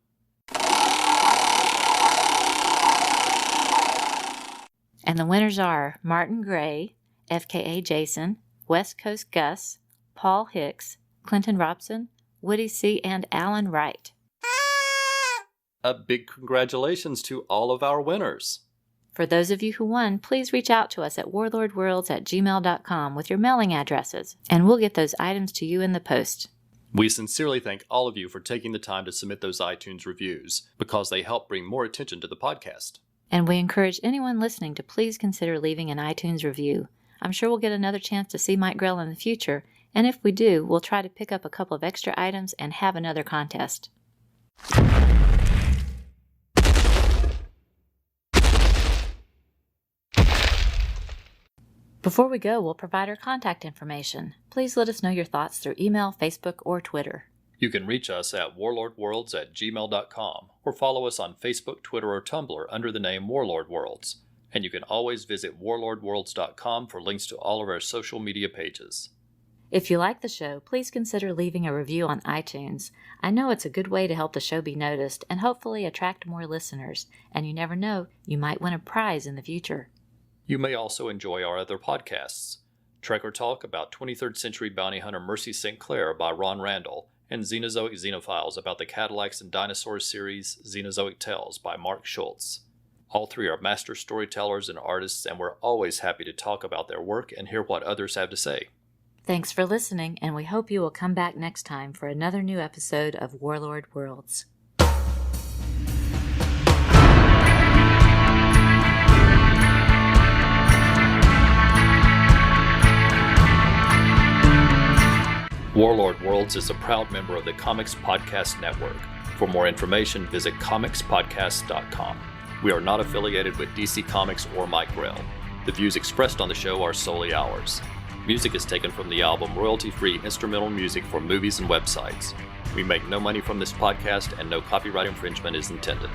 And the winners are Martin Gray, FKA Jason, West Coast Gus, Paul Hicks, Clinton Robson, Woody C., and Alan Wright. A big congratulations to all of our winners. For those of you who won, please reach out to us at warlordworlds@gmail.com with your mailing addresses, and we'll get those items to you in the post. We sincerely thank all of you for taking the time to submit those iTunes reviews, because they help bring more attention to the podcast. And we encourage anyone listening to please consider leaving an iTunes review. I'm sure we'll get another chance to see Mike Grell in the future, and if we do, we'll try to pick up a couple of extra items and have another contest. Before we go, we'll provide our contact information. Please let us know your thoughts through email, Facebook, or Twitter. You can reach us at warlordworlds@gmail.com or follow us on Facebook, Twitter, or Tumblr under the name Warlord Worlds. And you can always visit warlordworlds.com for links to all of our social media pages. If you like the show, please consider leaving a review on iTunes. I know it's a good way to help the show be noticed and hopefully attract more listeners. And you never know, you might win a prize in the future. You may also enjoy our other podcasts, Trekker Talk about 23rd century bounty hunter Mercy St. Clair by Ron Randall, and Xenozoic Xenophiles about the Cadillacs and Dinosaurs series Xenozoic Tales by Mark Schultz. All 3 are master storytellers and artists, and we're always happy to talk about their work and hear what others have to say. Thanks for listening, and we hope you will come back next time for another new episode of Warlord Worlds. Warlord Worlds is a proud member of the Comics Podcast Network. For more information, visit comicspodcast.com. We are not affiliated with DC Comics or Mike Grell. The views expressed on the show are solely ours. Music is taken from the album royalty-free instrumental music for movies and websites. We make no money from this podcast, and no copyright infringement is intended.